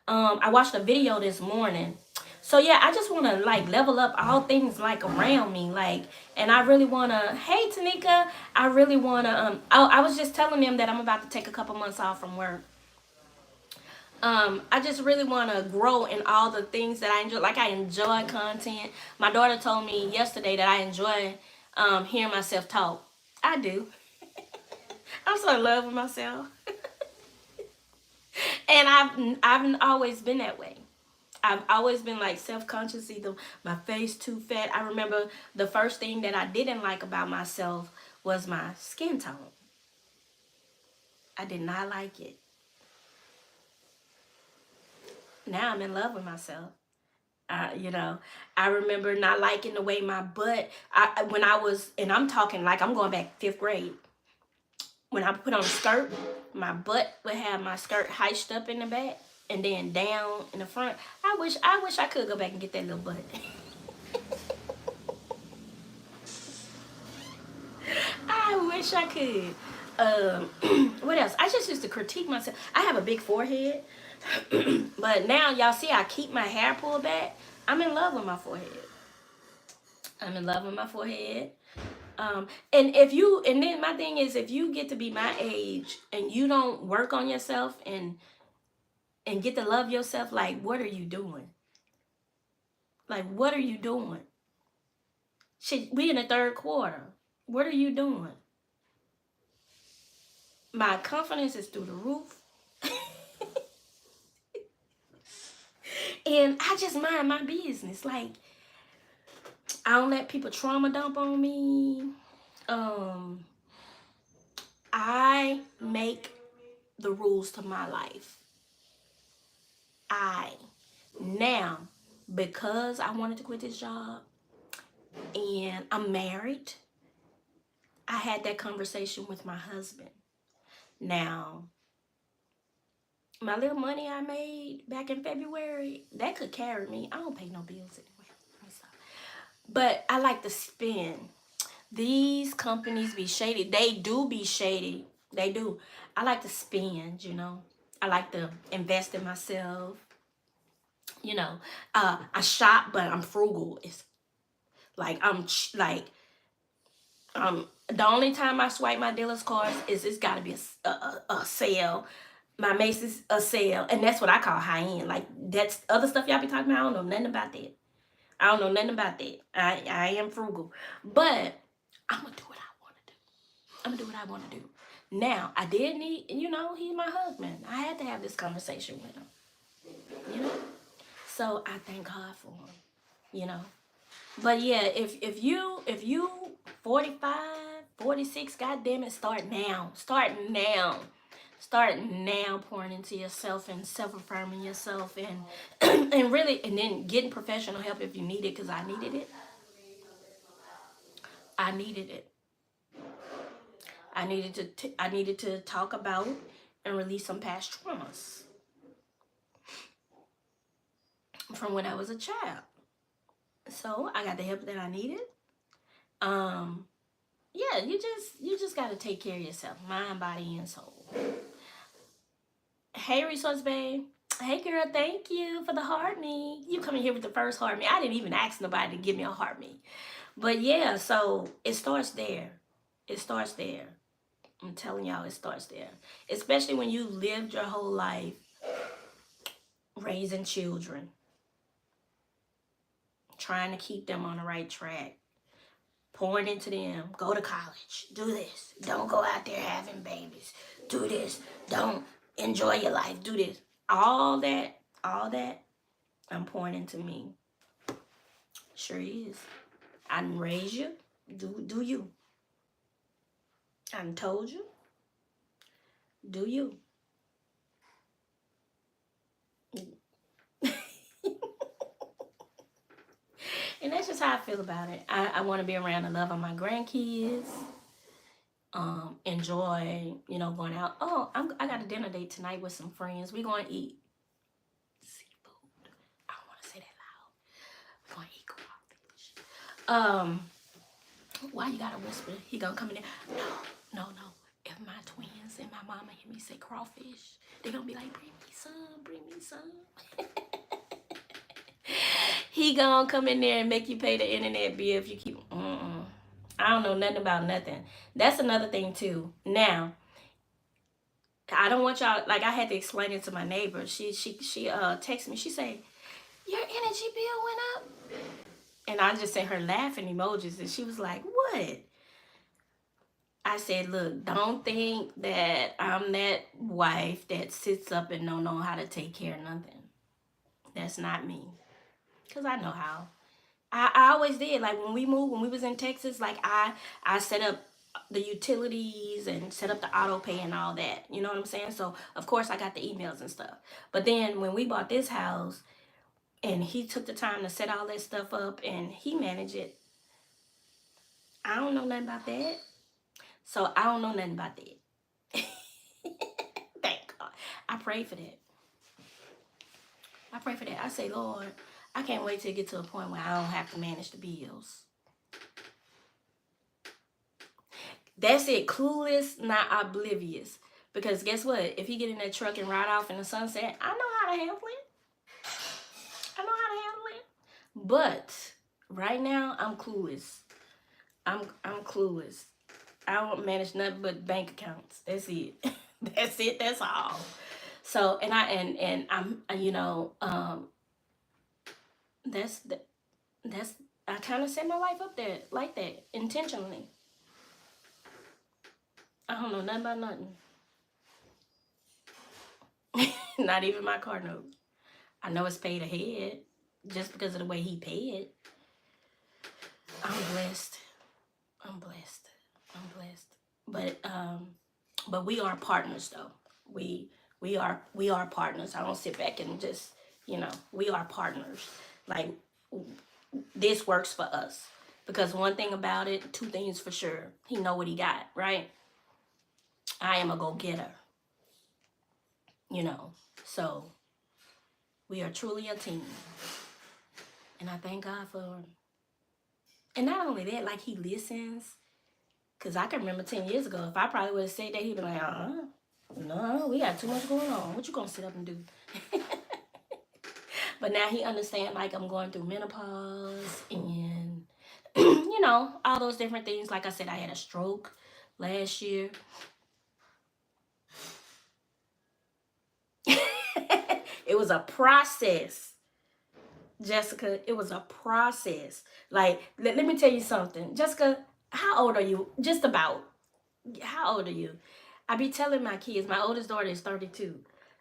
[SPEAKER 1] I watched a video this morning. So yeah, I just want to like level up all things like around me, like, and I really want to. Hey, Tanika, I really want to. I was just telling them that I'm about to take a couple months off from work. I just really want to grow in all the things that I enjoy. Like I enjoy content. My daughter told me yesterday that I enjoy hearing myself talk. I do. I'm so in love with myself, and I've always been that way. I've always been like self-conscious, either my face too fat. I remember the first thing that I didn't like about myself was my skin tone. I did not like it. Now I'm in love with myself. You know, I remember not liking the way my butt. When I was, and I'm talking like I'm going back 5th grade. When I put on a skirt, my butt would have my skirt hiked up in the back and then down in the front. I wish I could go back and get that little butt. I wish I could. What else? I just used to critique myself. I have a big forehead, but now y'all see I keep my hair pulled back. I'm in love with my forehead. I'm in love with my forehead. And then my thing is, if you get to be my age and you don't work on yourself and get to love yourself, like what are you doing? Like what are you doing? Shit, we in the 3rd quarter. What are you doing? My confidence is through the roof. And I just mind my business. Like I don't let people trauma dump on me. Um, I make the rules to my life. I now, because I wanted to quit this job and I'm married, I had that conversation with my husband. Now, my little money I made back in February, that could carry me. I don't pay no bills anyway. But I like to spend. These companies be shady. They do be shady. They do. I like to spend, you know. I like to invest in myself. You know, I shop, but I'm frugal. It's like the only time I swipe my dealer's cards is it's got to be a sale. My Macy's a sale, and that's what I call high end. Like that's other stuff y'all be talking about. I don't know nothing about that. I don't know nothing about that. I am frugal, but I'm gonna do what I want to do. I'm gonna do what I want to do. Now I did need, you know, he's my husband. I had to have this conversation with him. You know, so I thank God for him. You know, but yeah, if you 45, 46, goddamn it, start now. Start now. Start now pouring into yourself and self-affirming yourself and and really and then getting professional help if you need it, because I needed it. I needed it. I needed to talk about and release some past traumas from when I was a child. So I got the help that I needed. Um, yeah, you just gotta take care of yourself, mind, body, and soul. Hey, Resource Babe. Hey, girl. Thank you for the heart me. You coming here with the first heart me. I didn't even ask nobody to give me a heart me. But yeah, so it starts there. It starts there. I'm telling y'all, it starts there. Especially when you lived your whole life raising children, trying to keep them on the right track, pouring into them, go to college, do this, don't go out there having babies, do this, don't enjoy your life, do this. All that, I'm pouring into me. Sure is. I done raised you. Do you. I done told you. Do you. And that's just how I feel about it. I want to be around the love of my grandkids. Enjoy, going out. Oh, I got a dinner date tonight with some friends. We going to eat seafood. I don't want to say that loud. We going to eat crawfish. Why you gotta whisper? He gonna come in there. No. If my twins and my mama hear me say crawfish, they gonna be like, bring me some. He gonna come in there and make you pay the internet bill if you keep. I don't know nothing about nothing. That's another thing too. Now, I don't want y'all, like, I had to explain it to my neighbor. She texted me. She said, your energy bill went up. And I just sent her laughing emojis, and she was like, what? I said, look, don't think that I'm that wife that sits up and don't know how to take care of nothing. That's not me. Because I know how. I always did. Like, when we moved, when we was in Texas, like, I set up the utilities and set up the auto pay and all that. You know what I'm saying? So, of course, I got the emails and stuff. But then when we bought this house, and he took the time to set all that stuff up and he managed it, I don't know nothing about that. So I don't know nothing about that. Thank God. I pray for that. I say, Lord, I can't wait till it get to a point where I don't have to manage the bills. That's it. Clueless, not oblivious. Because guess what? If he get in that truck and ride off in the sunset, I know how to handle it. But right now, I'm clueless. I'm clueless. I don't manage nothing but bank accounts. That's it. That's it. That's all. So, and I'm that's I kind of set my life up there like that intentionally. I don't know nothing about nothing. Not even my car note. I know it's paid ahead just because of the way he paid it. I'm blessed. But we are partners though. We are partners. I don't sit back and just, we are partners. Like, this works for us. Because one thing about it, two things for sure. He know what he got, right? I am a go-getter. So we are truly a team. And I thank God for him. And not only that, like, he listens. Because I can remember 10 years ago, if I probably would have said that, he'd be like, no, we got too much going on. What you going to sit up and do? But now he understands, like, I'm going through menopause and, all those different things. Like I said, I had a stroke last year. It was a process. Jessica, it was a process. Like, let me tell you something. Jessica, how old are you? Just about. How old are you? I be telling my kids, my oldest daughter is 32.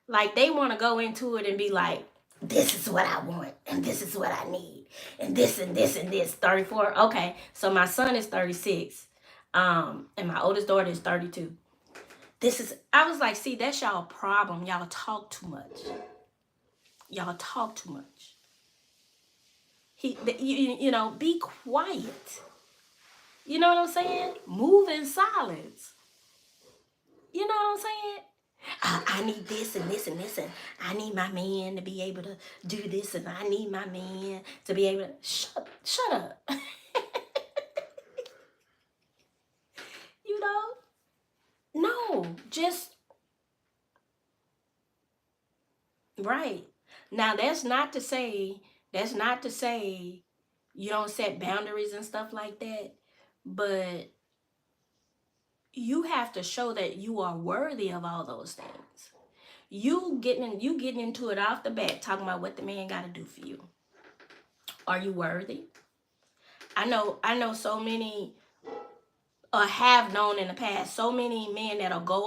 [SPEAKER 1] Like, they want to go into it and be like, this is what I want, and this is what I need, and this and this and this. 34. Okay, so my son is 36, and my oldest daughter is 32. I was like, see, that's y'all problem. Y'all talk too much. Be quiet. You know what I'm saying? Move in silence. You know what I'm saying? I need this and this and this, and I need my man to be able to do this, and I need my man to be able to shut up. No, just right. Now that's not to say you don't set boundaries and stuff like that, but you have to show that you are worthy of all those things. You getting into it off the bat, talking about what the man got to do for you. Are you worthy? I know so many, or have known in the past, so many men that'll go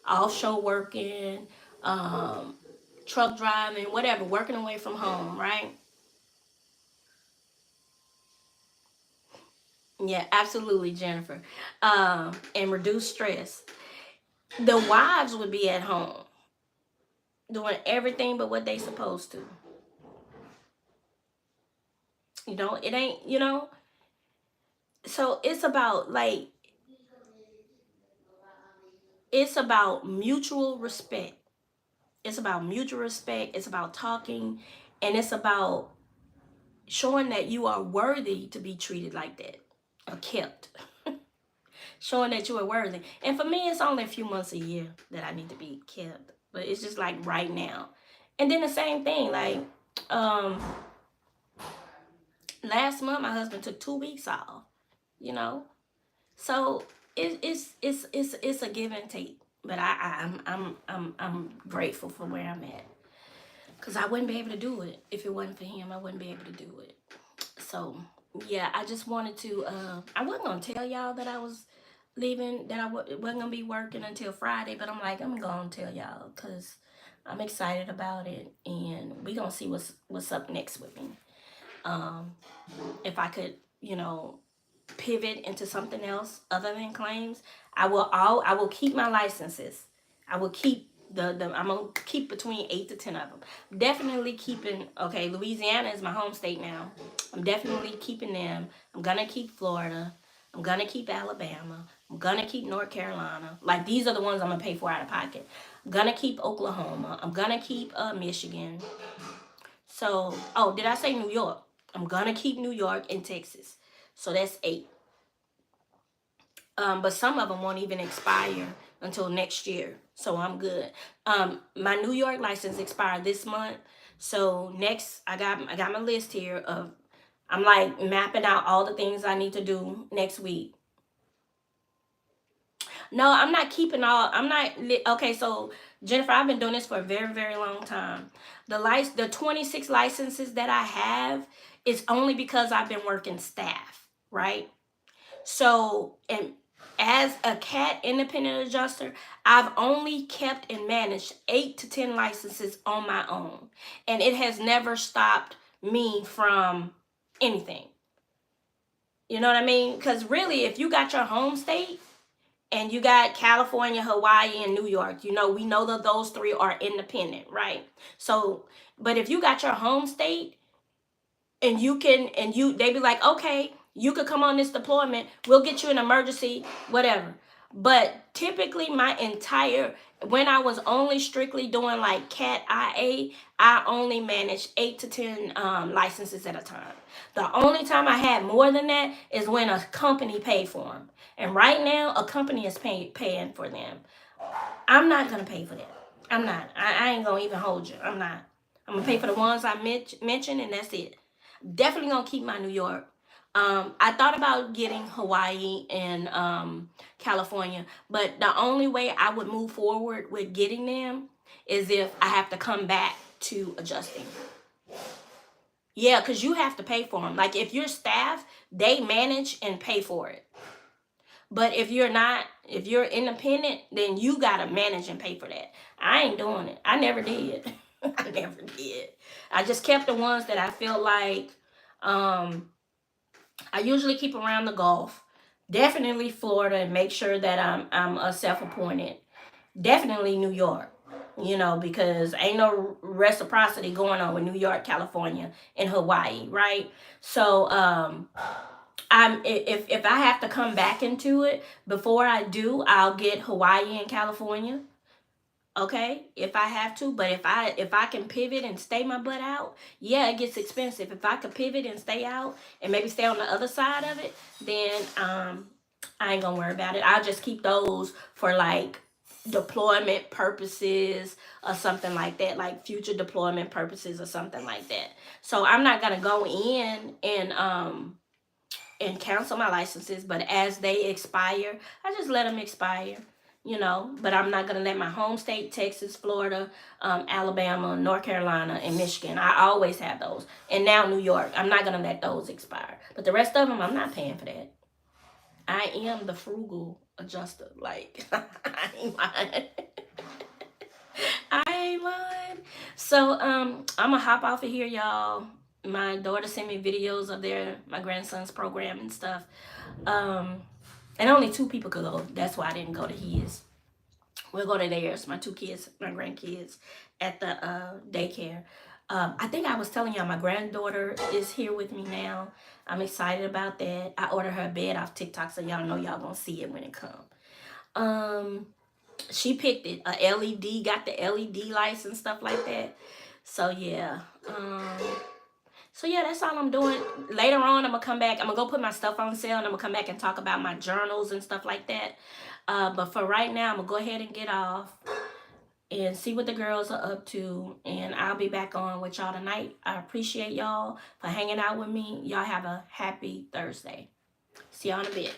[SPEAKER 1] offshore working, truck driving, whatever, working away from home, right? Yeah, absolutely, Jennifer. And reduce stress. The wives would be at home doing everything but what they supposed to. You know, it ain't, so it's about mutual respect. It's about mutual respect. It's about talking, and it's about showing that you are worthy to be treated like that or kept. Showing that you are worthy. And for me, it's only a few months a year that I need to be kept. But it's just like right now. And then the same thing, like um last month my husband took 2 weeks off, you know. So it's a give and take. But I'm grateful for where I'm at. Cause I wouldn't be able to do it if it wasn't for him. I wouldn't be able to do it. So yeah, I just wanted to. I wasn't gonna tell y'all that I was leaving, that I wasn't gonna be working until Friday, but I'm like, I'm gonna tell y'all because I'm excited about it, and we gonna see what's up next with me. Um, if I could, pivot into something else other than claims, I will keep my licenses. I will keep the I'm gonna keep between 8 to 10 of them. Definitely keeping, okay, Louisiana is my home state now. I'm definitely keeping them. I'm gonna keep Florida. I'm gonna keep Alabama. I'm gonna keep North Carolina. Like, these are the ones I'm gonna pay for out of pocket. I'm gonna keep Oklahoma. I'm gonna keep Michigan. So, oh, did I say New York? I'm gonna keep New York and Texas. So that's 8. But some of them won't even expire until next year. So I'm good. My New York license expired this month. So next, I got my list here of, I'm like mapping out all the things I need to do next week. No, I'm not keeping all. I'm not. Okay, so Jennifer, I've been doing this for a very, very long time. The 26 licenses that I have is only because I've been working staff, right? So, and as a CAT independent adjuster, I've only kept and managed 8 to 10 licenses on my own. And it has never stopped me from anything. You know what I mean? Because really, if you got your home state and you got California, Hawaii, and New York, we know that those 3 are independent, right? So, but if you got your home state and they be like, okay, you could come on this deployment, we'll get you an emergency, whatever. But typically when I was only strictly doing like CAT IA, I only managed 8 to 10 licenses at a time. The only time I had more than that is when a company paid for them. And right now, a company is paying for them. I'm not going to pay for that. I'm not. I ain't going to even hold you. I'm not. I'm going to pay for the ones I mentioned, and that's it. Definitely gonna keep my New York. I thought about getting Hawaii and California, but the only way I would move forward with getting them is if I have to come back to adjusting. Yeah, because you have to pay for them. Like, if you're staff, they manage and pay for it. But if you're independent, then you gotta manage and pay for that. I ain't doing it. I never did. I never did. I just kept the ones that I feel like I usually keep around the Gulf. Definitely Florida, and make sure that I'm a self-appointed. Definitely New York. Because ain't no reciprocity going on with New York, California, and Hawaii, right? So if I have to come back into it, before I do, I'll get Hawaii and California. Okay, if I have to. But if I can pivot and stay my butt out, yeah, it gets expensive. If I could pivot and stay out and maybe stay on the other side of it, then I ain't gonna worry about it. I'll just keep those for like deployment purposes or something like that, like future deployment purposes or something like that. So I'm not gonna go in and cancel my licenses, but as they expire, I just let them expire. But I'm not gonna let my home state, Texas, Florida, Alabama, North Carolina, and Michigan, I always have those, and now New York, I'm not gonna let those expire. But the rest of them, I'm not paying for that. I am the frugal adjuster. Like, I ain't lying. I ain't lying. So I'm gonna hop off of here, y'all. My daughter sent me videos of my grandson's program and stuff. And only 2 people could go. That's why I didn't go to his. We'll go to theirs. My 2 kids, my grandkids, at the daycare. I think I was telling y'all my granddaughter is here with me now. I'm excited about that. I ordered her a bed off TikTok, so y'all know y'all gonna see it when it comes. She picked it, a LED, got the LED lights and stuff like that. So yeah. So yeah, that's all I'm doing. Later on, I'm gonna come back. I'm gonna go put my stuff on sale, and I'm gonna come back and talk about my journals and stuff like that. But for right now, I'm gonna go ahead and get off and see what the girls are up to, and I'll be back on with y'all tonight. I appreciate y'all for hanging out with me. Y'all have a happy Thursday. See y'all in a bit.